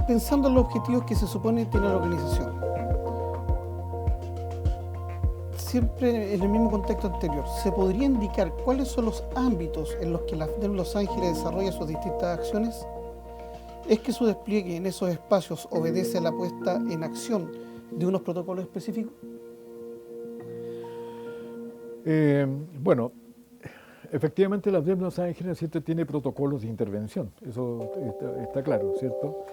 pensando en los objetivos que se supone tiene la organización, siempre en el mismo contexto anterior, ¿se podría indicar cuáles son los ámbitos en los que la APDEM Los Ángeles desarrolla sus distintas acciones? ¿Es que su despliegue en esos espacios obedece a la puesta en acción de unos protocolos específicos? Bueno, efectivamente la APDEM Los Ángeles, ¿cierto?, tiene protocolos de intervención, eso está claro, ¿cierto?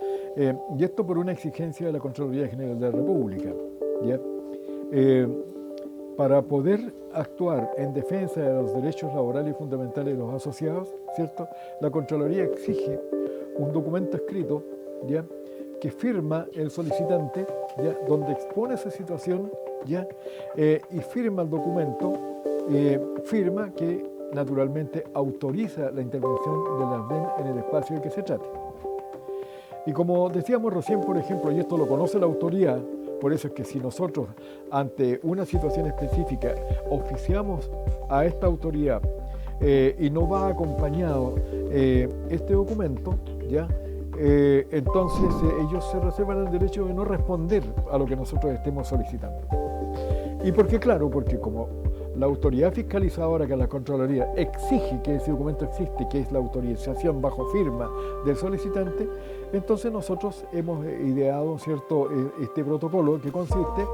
Y esto por una exigencia de la Contraloría General de la República, ¿ya? Para poder actuar en defensa de los derechos laborales y fundamentales de los asociados, ¿cierto?, la Contraloría exige un documento escrito, ¿ya?, que firma el solicitante, ¿ya?, donde expone su situación, ¿ya?, y firma el documento, firma que naturalmente autoriza la intervención de la APDEM en el espacio de que se trate. Y como decíamos recién, por ejemplo, y esto lo conoce la autoridad, por eso es que si nosotros ante una situación específica oficiamos a esta autoridad y no va acompañado este documento, ¿ya?, entonces ellos se reservan el derecho de no responder a lo que nosotros estemos solicitando. ¿Y por qué? Claro, porque como la autoridad fiscalizadora, que es la Contraloría, exige que ese documento existe, que es la autorización bajo firma del solicitante, entonces nosotros hemos ideado, ¿cierto?, este protocolo que consiste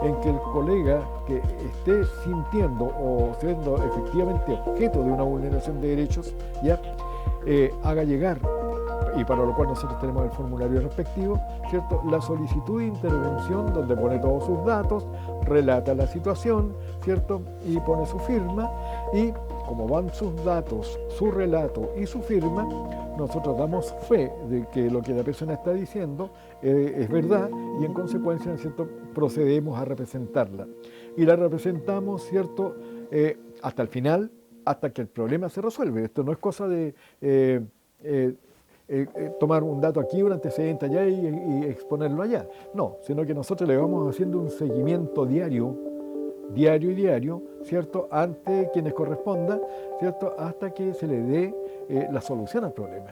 en que el colega que esté sintiendo o siendo efectivamente objeto de una vulneración de derechos, ya haga llegar, y para lo cual nosotros tenemos el formulario respectivo, ¿cierto?, la solicitud de intervención donde pone todos sus datos, relata la situación, ¿cierto?, y pone su firma, y como van sus datos, su relato y su firma, nosotros damos fe de que lo que la persona está diciendo es verdad y en consecuencia, ¿cierto?, procedemos a representarla. Y la representamos, ¿cierto?, hasta el final, hasta que el problema se resuelve. Esto no es cosa de tomar un dato aquí, un antecedente allá y exponerlo allá. No, sino que nosotros le vamos haciendo un seguimiento diario, ¿cierto?, ante quienes corresponda, ¿cierto?, hasta que se le dé la solución al problema.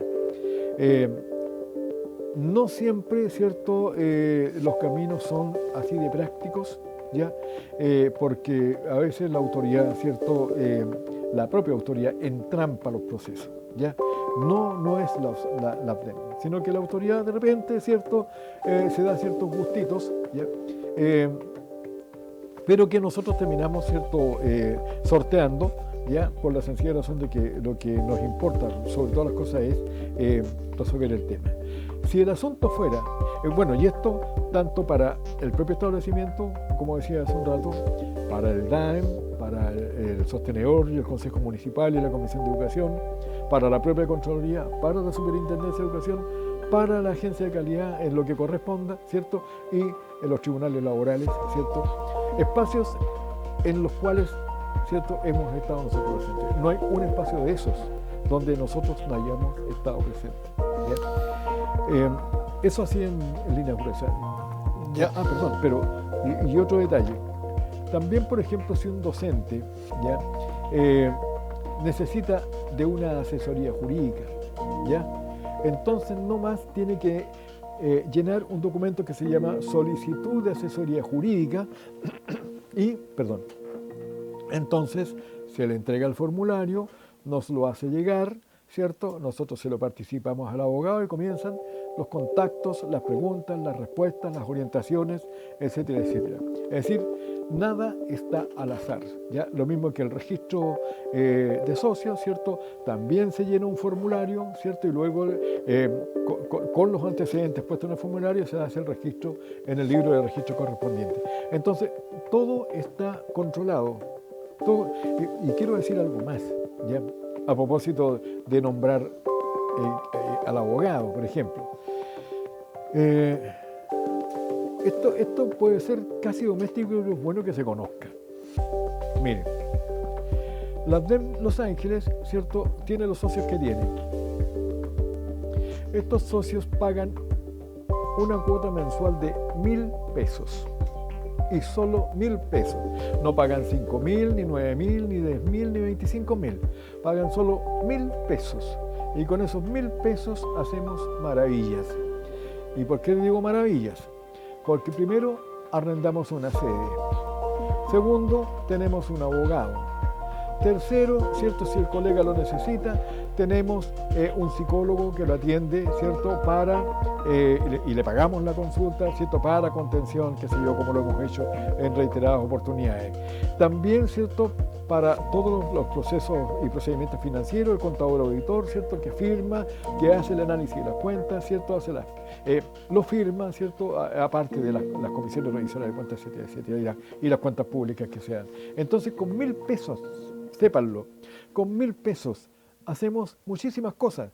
No siempre, ¿cierto?, los caminos son así de prácticos, ¿ya? Porque a veces la autoridad, ¿cierto?, la propia autoridad entrampa los procesos, ¿ya? No es la APDEM, sino que la autoridad de repente, ¿cierto?, se da ciertos gustitos, ¿ya? Pero que nosotros terminamos, ¿cierto?, sorteando, ¿ya?, por la sencilla razón de que lo que nos importa sobre todas las cosas es resolver el tema. Si el asunto fuera, bueno, y esto tanto para el propio establecimiento, como decía hace un rato, para el DAEM, para el sostenedor y el Consejo Municipal y la Comisión de Educación, para la propia Contraloría, para la Superintendencia de Educación, para la Agencia de Calidad en lo que corresponda, ¿cierto? Y en los tribunales laborales, ¿cierto? Espacios en los cuales, ¿cierto?, hemos estado nosotros presentes. No hay un espacio de esos donde nosotros no hayamos estado presentes. Eso así en línea gruesa. Perdón, pero y otro detalle. También, por ejemplo, si un docente necesita de una asesoría jurídica, entonces no más tiene que llenar un documento que se llama solicitud de asesoría jurídica y, entonces se le entrega el formulario, nos lo hace llegar, ¿cierto? Nosotros se lo participamos al abogado y comienzan los contactos, las preguntas, las respuestas, las orientaciones, etcétera, etcétera. Es decir, nada está al azar, ¿ya? Lo mismo que el registro de socios, ¿cierto? También se llena un formulario, ¿cierto? Y luego con los antecedentes puestos en el formulario se hace el registro en el libro de registro correspondiente. Entonces, todo está controlado. Todo, y quiero decir algo más, ¿ya? A propósito de nombrar al abogado, por ejemplo. Esto puede ser casi doméstico y es bueno que se conozca. Miren, la AFDEM Los Ángeles, ¿cierto?, tiene los socios que tiene. Estos socios pagan una cuota mensual de 1.000 pesos. Y solo 1.000 pesos. No pagan 5.000, ni 9.000, ni 10.000, ni 25.000. Pagan solo 1.000 pesos. Y con esos 1.000 pesos hacemos maravillas. ¿Y por qué digo maravillas? Porque primero arrendamos una sede. Segundo, tenemos un abogado. Tercero, ¿cierto?, si el colega lo necesita, tenemos un psicólogo que lo atiende, ¿cierto?, y le pagamos la consulta, ¿cierto?, para contención, qué sé yo, como lo hemos hecho en reiteradas oportunidades. También, ¿cierto?, para todos los procesos y procedimientos financieros, el contador auditor, ¿cierto?, que firma, que hace el análisis de las cuentas, ¿cierto?, lo firma, ¿cierto?, aparte de las comisiones revisoras de cuentas, etcétera, etcétera, y las cuentas públicas que sean. Entonces, con 1.000 pesos, sépanlo, con 1.000 pesos hacemos muchísimas cosas.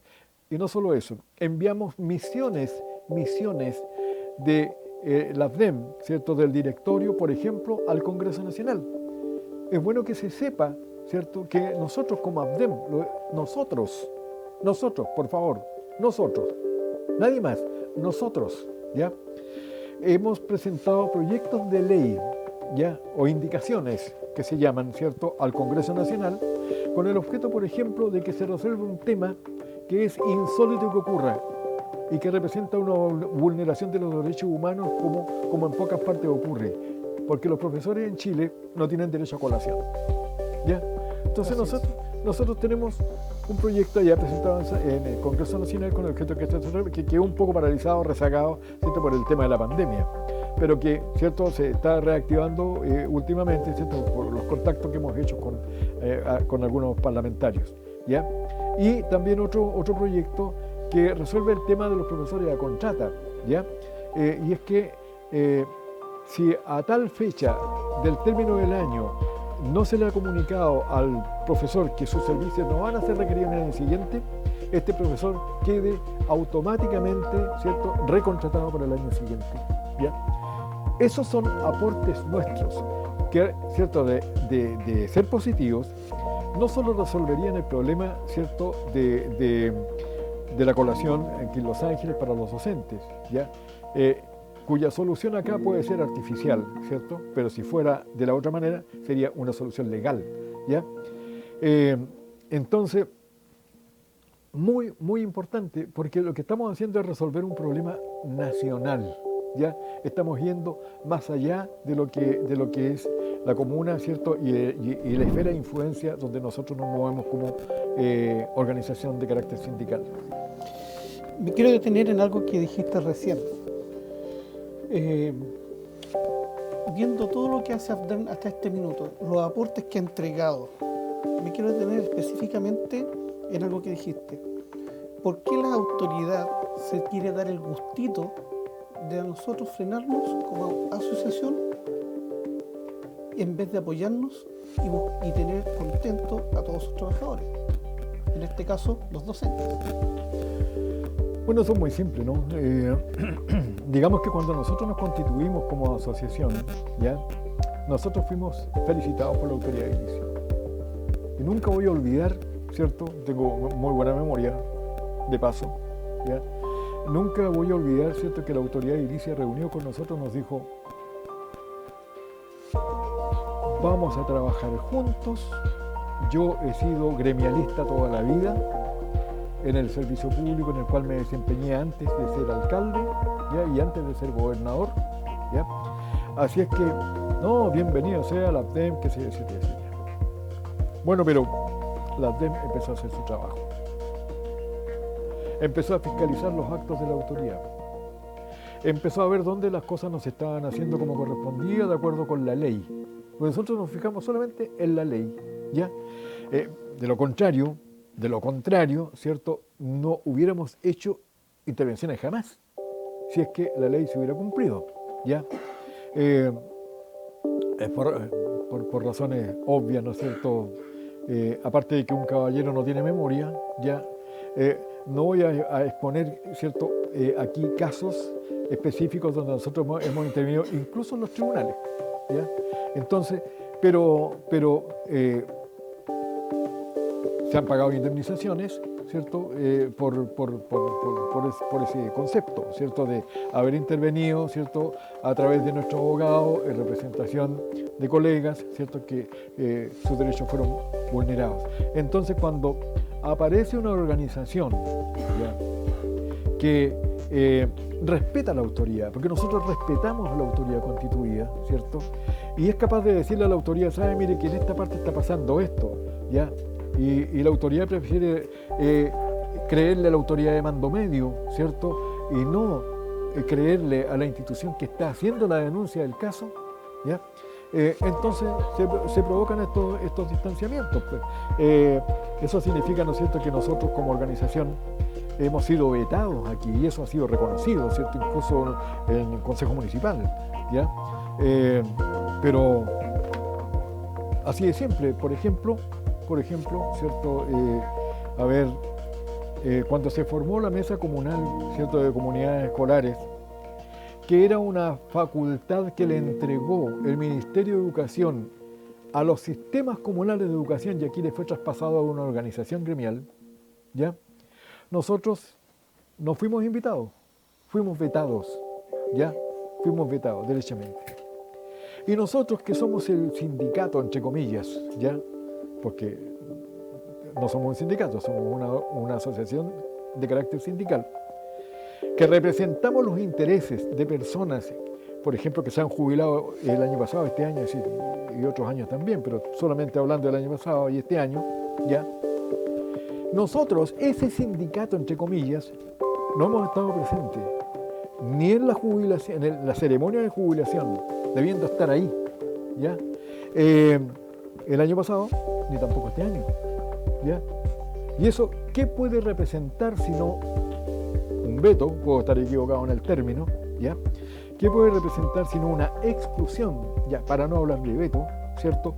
Y no solo eso, enviamos misiones de la AFDEM, ¿cierto?, del directorio, por ejemplo, al Congreso Nacional. Es bueno que se sepa, ¿cierto?, que nosotros como AFDEM, nosotros, por favor, nosotros, nadie más, nosotros, ¿ya?, hemos presentado proyectos de ley, ¿ya?, o indicaciones que se llaman, ¿cierto?, al Congreso Nacional, con el objeto, por ejemplo, de que se resuelva un tema que es insólito que ocurra y que representa una vulneración de los derechos humanos como en pocas partes ocurre, porque los profesores en Chile no tienen derecho a colación, ¿ya? Entonces nosotros tenemos un proyecto ya presentado en el Congreso Nacional con el objeto que quedó un poco paralizado, rezagado, ¿cierto?, por el tema de la pandemia, pero que, ¿cierto?, se está reactivando últimamente, ¿cierto?, por los contactos que hemos hecho con algunos parlamentarios, ¿ya? Y también otro proyecto que resuelve el tema de los profesores a contrata, ¿ya? Y es que si a tal fecha del término del año no se le ha comunicado al profesor que sus servicios no van a ser requeridos en el año siguiente, este profesor quede automáticamente, ¿cierto?, recontratado para el año siguiente, ¿ya? Esos son aportes nuestros que, ¿cierto?, de ser positivos, no solo resolverían el problema, ¿cierto?, de la colación aquí en Los Ángeles para los docentes, ¿ya?, cuya solución acá puede ser artificial, ¿cierto?, pero si fuera de la otra manera sería una solución legal, ¿ya? Entonces, muy, muy importante, porque lo que estamos haciendo es resolver un problema nacional, ¿ya? Estamos yendo más allá de lo que es la comuna, ¿cierto?, y la esfera de influencia donde nosotros nos movemos como organización de carácter sindical. Me quiero detener en algo que dijiste recién. Viendo todo lo que hace AFDEM hasta este minuto, los aportes que ha entregado, me quiero detener específicamente en algo que dijiste. ¿Por qué la autoridad se quiere dar el gustito de a nosotros frenarnos como asociación en vez de apoyarnos y tener contentos a todos sus trabajadores, en este caso los docentes? Bueno, eso es muy simple, ¿no? Digamos que cuando nosotros nos constituimos como asociación, ¿ya? Nosotros fuimos felicitados por la autoridad edilicia. Y nunca voy a olvidar, ¿cierto? Tengo muy buena memoria, de paso, ¿ya? Nunca voy a olvidar, ¿cierto?, que la autoridad edilicia reunió con nosotros, nos dijo: vamos a trabajar juntos. Yo he sido gremialista toda la vida en el servicio público en el cual me desempeñé antes de ser alcalde, ¿ya? Y antes de ser gobernador, ¿ya? Así es que, no, bienvenido sea la APDEM, que se decía. Bueno, pero la APDEM empezó a hacer su trabajo. Empezó a fiscalizar los actos de la autoridad. Empezó a ver dónde las cosas no se estaban haciendo como correspondía, de acuerdo con la ley. Pues nosotros nos fijamos solamente en la ley, ¿ya? De lo contrario, ¿cierto?, no hubiéramos hecho intervenciones jamás, si es que la ley se hubiera cumplido, ¿ya? Por razones obvias, ¿no es cierto? Aparte de que un caballero no tiene memoria, ¿ya? No voy a exponer, ¿cierto?, aquí casos específicos donde nosotros hemos intervenido, incluso en los tribunales, ¿ya? Entonces, pero se han pagado indemnizaciones, ¿cierto?, por ese concepto, ¿cierto?, de haber intervenido, ¿cierto?, a través de nuestro abogado en representación de colegas, ¿cierto?, que sus derechos fueron vulnerados. Entonces, cuando aparece una organización, ¿ya?, que respeta la autoridad, porque nosotros respetamos a la autoridad constituida, ¿cierto?, y es capaz de decirle a la autoridad: sabe, mire que en esta parte está pasando esto, ¿ya? Y la autoridad prefiere creerle a la autoridad de mando medio, ¿cierto?, y no creerle a la institución que está haciendo la denuncia del caso, ¿ya? Entonces se provocan estos distanciamientos. Eso significa, ¿no es cierto?, que nosotros como organización hemos sido vetados aquí, y eso ha sido reconocido, ¿cierto?, incluso en el Consejo Municipal, ¿ya? Pero así de simple. Por ejemplo, ¿cierto?, cuando se formó la mesa comunal, ¿cierto?, de comunidades escolares, que era una facultad que le entregó el Ministerio de Educación a los sistemas comunales de educación, y aquí le fue traspasado a una organización gremial, ¿ya? Nosotros no fuimos invitados, fuimos vetados, ¿ya? Fuimos vetados, derechamente. Y nosotros, que somos el sindicato, entre comillas, ¿ya?, porque no somos un sindicato, somos una asociación de carácter sindical, que representamos los intereses de personas, por ejemplo, que se han jubilado el año pasado, este año, y otros años también, pero solamente hablando del año pasado y este año, ¿ya? Nosotros, ese sindicato, entre comillas, no hemos estado presentes ni en la jubilación, en la ceremonia de jubilación, debiendo estar ahí, ¿ya? El año pasado, ni tampoco este año, ¿ya? Y eso, ¿qué puede representar si no un veto? Puedo estar equivocado en el término, ¿ya? ¿Qué puede representar sino una exclusión, ya, para no hablar de veto, ¿cierto?,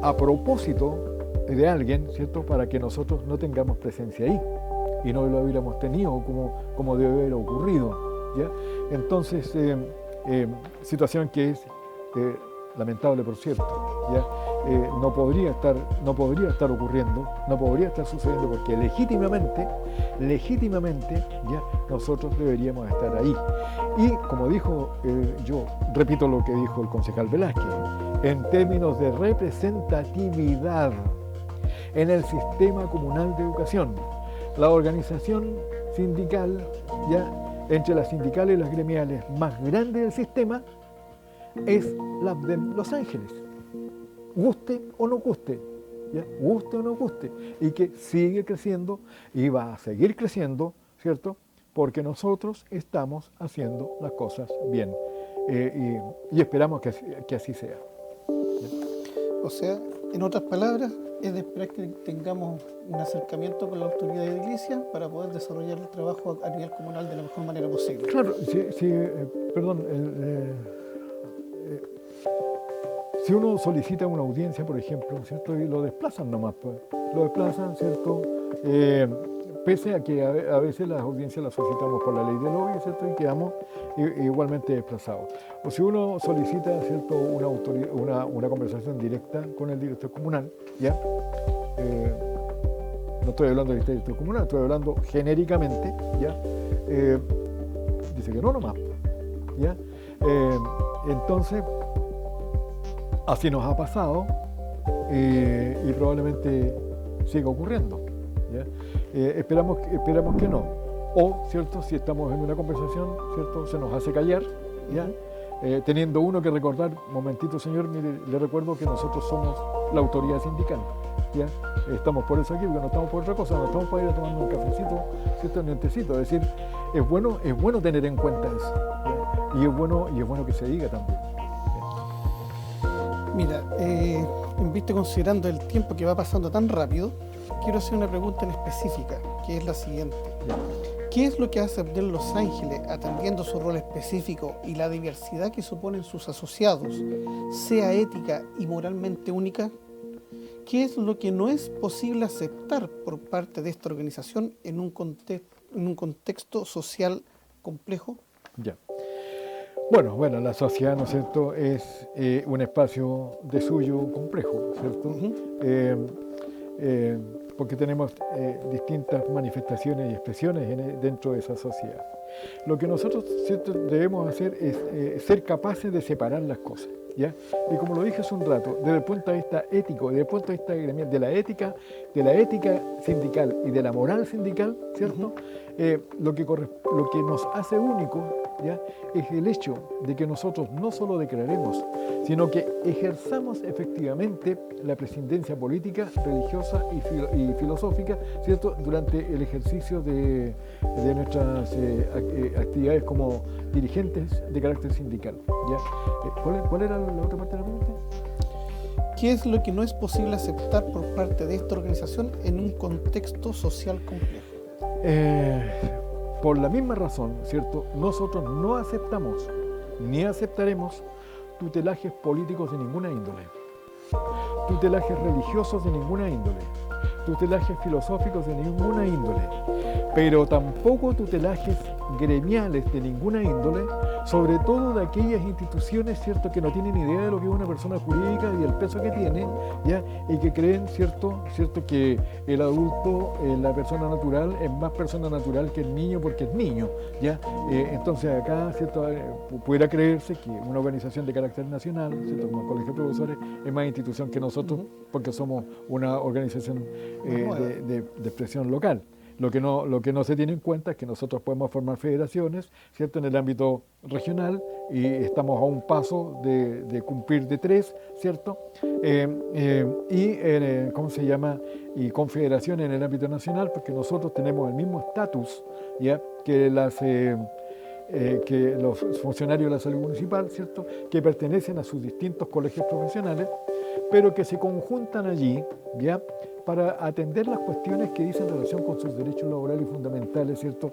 a propósito de alguien, ¿cierto?, para que nosotros no tengamos presencia ahí y no lo hubiéramos tenido como debe haber ocurrido, ¿ya? Entonces, situación que es lamentable, por cierto, ¿ya? No podría estar ocurriendo, no podría estar sucediendo, porque legítimamente, ya, nosotros deberíamos estar ahí. Y como dijo, yo repito lo que dijo el concejal Velázquez, en términos de representatividad en el sistema comunal de educación, la organización sindical, ya, entre las sindicales y las gremiales más grande del sistema, es la de Los Ángeles, guste o no guste, ¿ya? Guste o no guste, y que sigue creciendo y va a seguir creciendo, ¿cierto?, porque nosotros estamos haciendo las cosas bien, y esperamos que así sea. O sea, en otras palabras, es de esperar que tengamos un acercamiento con la autoridad de la iglesia para poder desarrollar el trabajo a nivel comunal de la mejor manera posible. Claro, perdón, si uno solicita una audiencia, por ejemplo, ¿cierto? Y lo desplazan nomás, pues. Lo desplazan, ¿cierto? Pese a que a veces las audiencias las solicitamos por la ley del lobby, ¿cierto? Y quedamos igualmente desplazados. O si uno solicita, ¿cierto? Una conversación directa con el director comunal, ¿ya? No estoy hablando del director comunal, estoy hablando genéricamente, ¿ya? Dice que no nomás, ¿ya? Entonces, así nos ha pasado y probablemente siga ocurriendo, ¿ya? Esperamos que no. O, ¿cierto? Si estamos en una conversación, ¿cierto? Se nos hace callar, ¿ya? Teniendo uno que recordar, momentito señor, mire, le recuerdo que nosotros somos la autoridad sindical, ¿ya? Estamos por eso aquí, porque no estamos por otra cosa, no estamos para ir a tomar un cafecito, ¿cierto? Ni un tecito. Es decir, es bueno tener en cuenta eso, ¿ya? Y es bueno que se diga también. Mira, en vista considerando el tiempo que va pasando tan rápido, quiero hacer una pregunta en específica, que es la siguiente. ¿Qué es lo que hace Abdel Los Ángeles, atendiendo su rol específico y la diversidad que suponen sus asociados, sea ética y moralmente única? ¿Qué es lo que no es posible aceptar por parte de esta organización en un contexto social complejo? Ya. Bueno, la sociedad, ¿no es cierto?, es un espacio de suyo complejo, ¿cierto? Porque tenemos distintas manifestaciones y expresiones dentro de esa sociedad. Lo que nosotros, ¿cierto?, debemos hacer es ser capaces de separar las cosas, ¿ya? Y como lo dije hace un rato, desde el punto de vista ético, desde el punto de vista gremial, de la ética sindical y de la moral sindical, ¿cierto? Lo que nos hace únicos, ¿ya?, es el hecho de que nosotros no solo declaremos, sino que ejerzamos efectivamente la prescindencia política, religiosa y filosófica, ¿cierto?, durante el ejercicio de nuestras actividades como dirigentes de carácter sindical, ¿ya? ¿Cuál era la otra parte de la pregunta? ¿Qué es lo que no es posible aceptar por parte de esta organización en un contexto social complejo? Por la misma razón, ¿cierto?, nosotros no aceptamos ni aceptaremos tutelajes políticos de ninguna índole, tutelajes religiosos de ninguna índole, tutelajes filosóficos de ninguna índole, pero tampoco tutelajes gremiales de ninguna índole, sobre todo de aquellas instituciones, ¿cierto?, que no tienen idea de lo que es una persona jurídica y el peso que tiene, ¿ya?, y que creen, ¿cierto?, que el adulto, la persona natural, es más persona natural que el niño porque es niño, ¿ya? Entonces acá, ¿cierto?, pudiera creerse que una organización de carácter nacional, ¿cierto?, como el Colegio de Profesores, es más institución que nosotros porque somos una organización de expresión local. Lo que no se tiene en cuenta es que nosotros podemos formar federaciones, ¿cierto?, en el ámbito regional, y estamos a un paso de cumplir de 3, ¿cierto? Y confederaciones en el ámbito nacional, porque nosotros tenemos el mismo estatus, ¿ya?, que los funcionarios de la salud municipal, ¿cierto?, que pertenecen a sus distintos colegios profesionales, pero que se conjuntan allí, ¿ya?, para atender las cuestiones que dicen en relación con sus derechos laborales y fundamentales, ¿cierto?,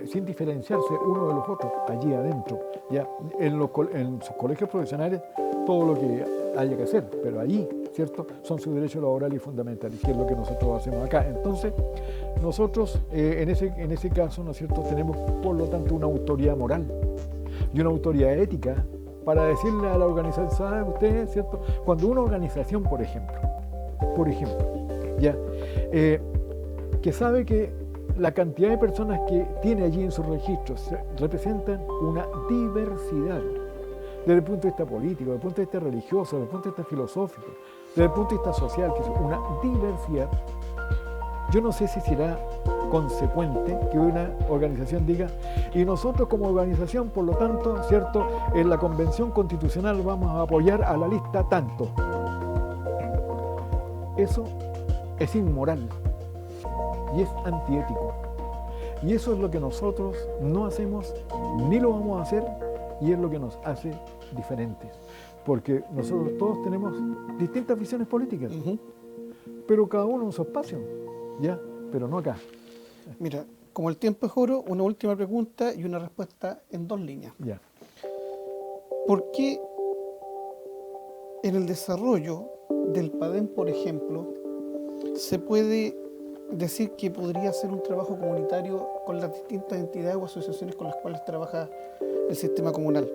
sin diferenciarse uno de los otros, allí adentro, ¿ya? En sus colegios profesionales todo lo que haya que hacer, pero allí, ¿cierto?, son sus derechos laborales y fundamentales, que es lo que nosotros hacemos acá. Entonces, nosotros en ese caso, ¿no es cierto?, tenemos por lo tanto una autoridad moral y una autoridad ética para decirle a la organización, ¿sabe usted, cierto?, cuando una organización, por ejemplo, ¿ya?, que sabe que la cantidad de personas que tiene allí en sus registros representan una diversidad desde el punto de vista político, desde el punto de vista religioso, desde el punto de vista filosófico, desde el punto de vista social, que es una diversidad. Yo no sé si será consecuente que una organización diga, y nosotros como organización, por lo tanto, ¿cierto?, en la Convención Constitucional vamos a apoyar a la lista tanto. Eso es inmoral y es antiético. Y eso es lo que nosotros no hacemos ni lo vamos a hacer, y es lo que nos hace diferentes. Porque nosotros todos tenemos distintas visiones políticas. pero cada uno en su espacio, ¿ya? Pero no acá. Mira, como el tiempo es oro, una última pregunta y una respuesta en 2 líneas. Ya. ¿Por qué en el desarrollo del PADEM, por ejemplo, se puede decir que podría ser un trabajo comunitario con las distintas entidades o asociaciones con las cuales trabaja el sistema comunal?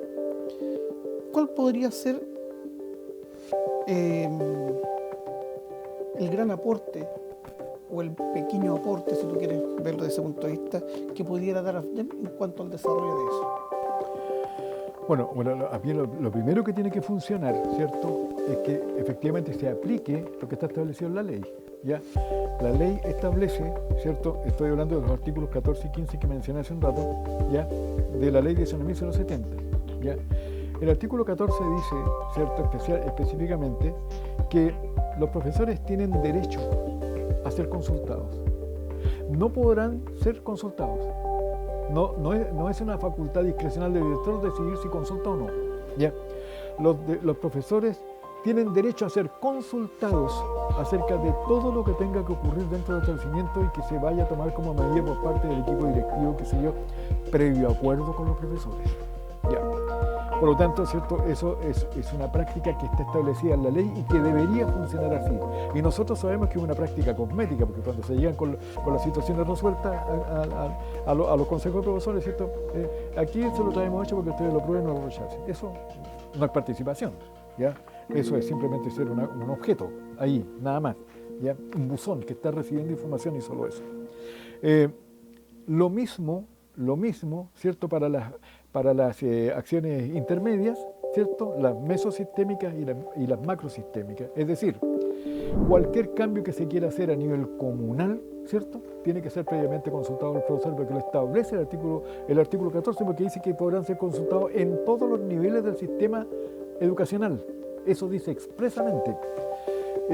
¿Cuál podría ser el gran aporte o el pequeño aporte, si tú quieres verlo desde ese punto de vista, que pudiera dar AFDEM en cuanto al desarrollo de eso? Bueno, a mí lo primero que tiene que funcionar, ¿cierto?, es que efectivamente se aplique lo que está establecido en la ley, ¿ya? La ley establece, ¿cierto?, estoy hablando de los artículos 14 y 15 que mencioné hace un rato, ¿ya?, de la ley 19.070, ¿ya? El artículo 14 dice, ¿cierto?, específicamente, que los profesores tienen derecho a ser consultados. No podrán ser consultados. No es una facultad discrecional del director decidir si consulta o no. ¿Ya? Los profesores tienen derecho a ser consultados acerca de todo lo que tenga que ocurrir dentro del establecimiento y que se vaya a tomar como medida por parte del equipo directivo, qué sé yo, previo acuerdo con los profesores. ¿Ya? Por lo tanto, ¿cierto?, eso es una práctica que está establecida en la ley y que debería funcionar así. Y nosotros sabemos que es una práctica cosmética, porque cuando se llegan con las situaciones resueltas a los consejos de profesores, ¿cierto?, aquí se lo traemos hecho porque ustedes lo prueben o lo rechacen. Eso no es participación, ¿ya? Eso es simplemente ser un objeto, ahí, nada más, ¿ya? Un buzón que está recibiendo información y solo eso. Lo mismo, ¿cierto?, para las acciones intermedias, ¿cierto?, las mesosistémicas y las macrosistémicas. Es decir, cualquier cambio que se quiera hacer a nivel comunal, ¿cierto?, tiene que ser previamente consultado al profesor, porque lo establece el artículo 14, porque dice que podrán ser consultados en todos los niveles del sistema educacional. Eso dice expresamente.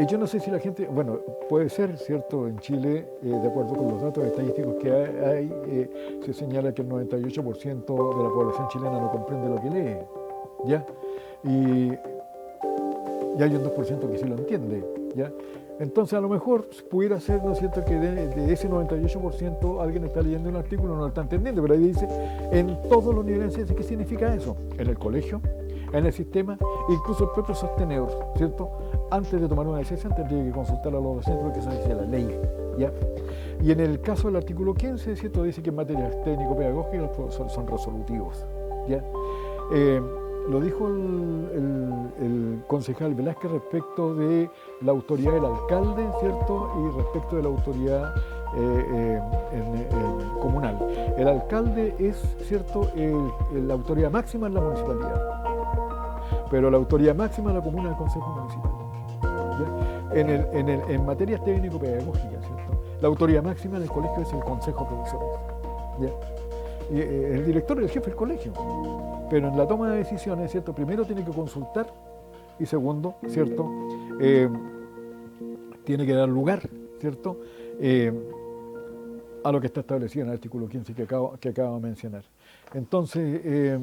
Yo no sé si la gente, bueno, puede ser, ¿cierto?, en Chile, de acuerdo con los datos estadísticos que hay, se señala que el 98% de la población chilena no comprende lo que lee, ¿ya? Y hay un 2% que sí lo entiende, ¿ya? Entonces, a lo mejor pudiera ser, ¿no es cierto?, que de ese 98% alguien está leyendo un artículo y no lo está entendiendo, pero ahí dice, en todos los niveles de ciencia, ¿qué significa eso? En el colegio, en el sistema, incluso el propio sostenedor, ¿cierto?, antes de tomar una decisión tendría que consultar a los docentes porque eso dice la ley, ¿ya? Y en el caso del artículo 15, ¿cierto?, dice que en materias técnico-pedagógicas los profesores son resolutivos, ¿ya? Lo dijo el concejal Velázquez respecto de la autoridad del alcalde, ¿cierto?, y respecto de la autoridad comunal. El alcalde es, ¿cierto?, la autoridad máxima en la municipalidad, pero la autoridad máxima en la comuna es el consejo municipal. ¿Ya? En materias técnico-pedagógicas, ¿cierto?, la autoridad máxima del colegio es el consejo de profesores, ¿ya? Y, el director es el jefe del colegio, pero en la toma de decisiones, ¿cierto?, primero tiene que consultar y segundo, ¿cierto?, tiene que dar lugar, ¿cierto?, a lo que está establecido en el artículo 15 que acabo de mencionar. Entonces,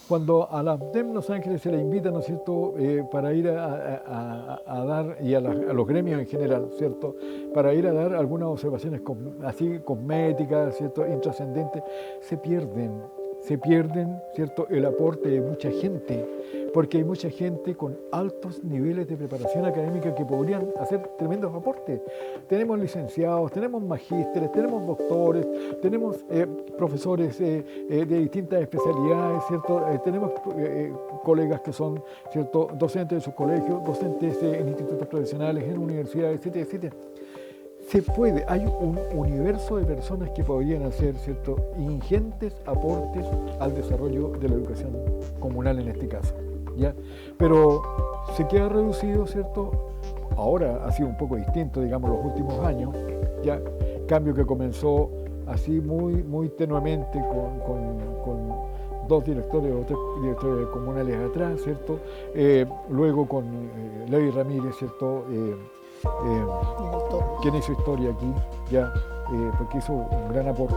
cuando a la AFDEM Los Ángeles se le invita, ¿no es cierto?, para ir a dar, y a los gremios en general, ¿cierto?, para ir a dar algunas observaciones así cosméticas, ¿cierto?, intrascendentes, se pierden, ¿cierto?, el aporte de mucha gente, porque hay mucha gente con altos niveles de preparación académica que podrían hacer tremendos aportes. Tenemos licenciados, tenemos magísteres, tenemos doctores, tenemos profesores de distintas especialidades, ¿cierto? Tenemos colegas que son, ¿cierto?, docentes de sus colegios, docentes en institutos tradicionales, en universidades, etcétera, etcétera. Se puede, hay un universo de personas que podrían hacer, ¿cierto?, ingentes aportes al desarrollo de la educación comunal en este caso, ¿ya? Pero se queda reducido, ¿cierto? Ahora ha sido un poco distinto, digamos, los últimos años, ya, cambio que comenzó así muy tenuemente con 2 directores o 3 directores comunales atrás, ¿cierto? Luego con Levi Ramírez, ¿cierto?, quien hizo historia aquí, ya, porque hizo un gran aporte,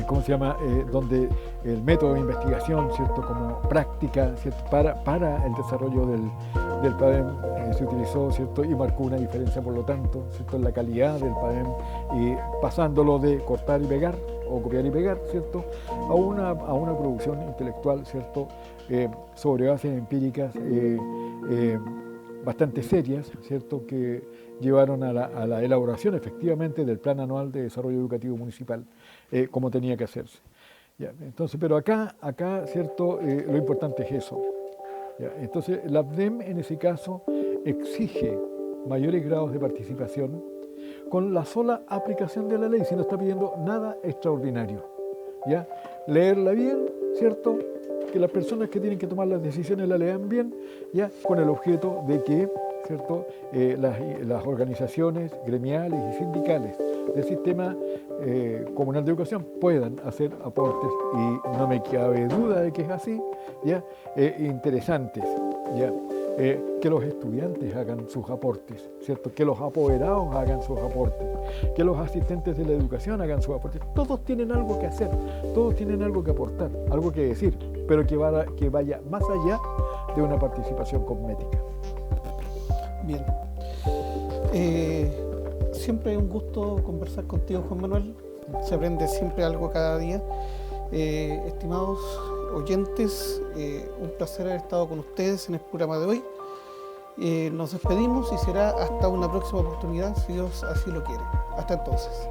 ¿cómo se llama?, donde el método de investigación, ¿cierto?, como práctica, ¿cierto?, para el desarrollo del PADEM se utilizó, ¿cierto? Y marcó una diferencia, por lo tanto, ¿cierto? En la calidad del PADEM, y pasándolo de cortar y pegar, o copiar y pegar, ¿cierto? A una producción intelectual, ¿cierto? Sobre bases empíricas bastante serias, ¿cierto? Que llevaron a la elaboración efectivamente del Plan Anual de Desarrollo Educativo Municipal, como tenía que hacerse. ¿Ya? Entonces, pero acá ¿cierto? Lo importante es eso. ¿Ya? Entonces, la APDEM en ese caso exige mayores grados de participación con la sola aplicación de la ley, si no está pidiendo nada extraordinario. ¿Ya? Leerla bien, ¿cierto? Que las personas que tienen que tomar las decisiones la lean bien, ya, con el objeto de que, ¿cierto? Las organizaciones gremiales y sindicales del sistema comunal de educación puedan hacer aportes, y no me cabe duda de que es así, ya, interesantes, ya. Que los estudiantes hagan sus aportes, ¿cierto? Que los apoderados hagan sus aportes, que los asistentes de la educación hagan sus aportes. Todos tienen algo que hacer, todos tienen algo que aportar, algo que decir, pero que vaya más allá de una participación cosmética. Bien. Siempre es un gusto conversar contigo, Juan Manuel. Se aprende siempre algo cada día. Estimados oyentes, un placer haber estado con ustedes en el programa de hoy. Nos despedimos y será hasta una próxima oportunidad, si Dios así lo quiere. Hasta entonces.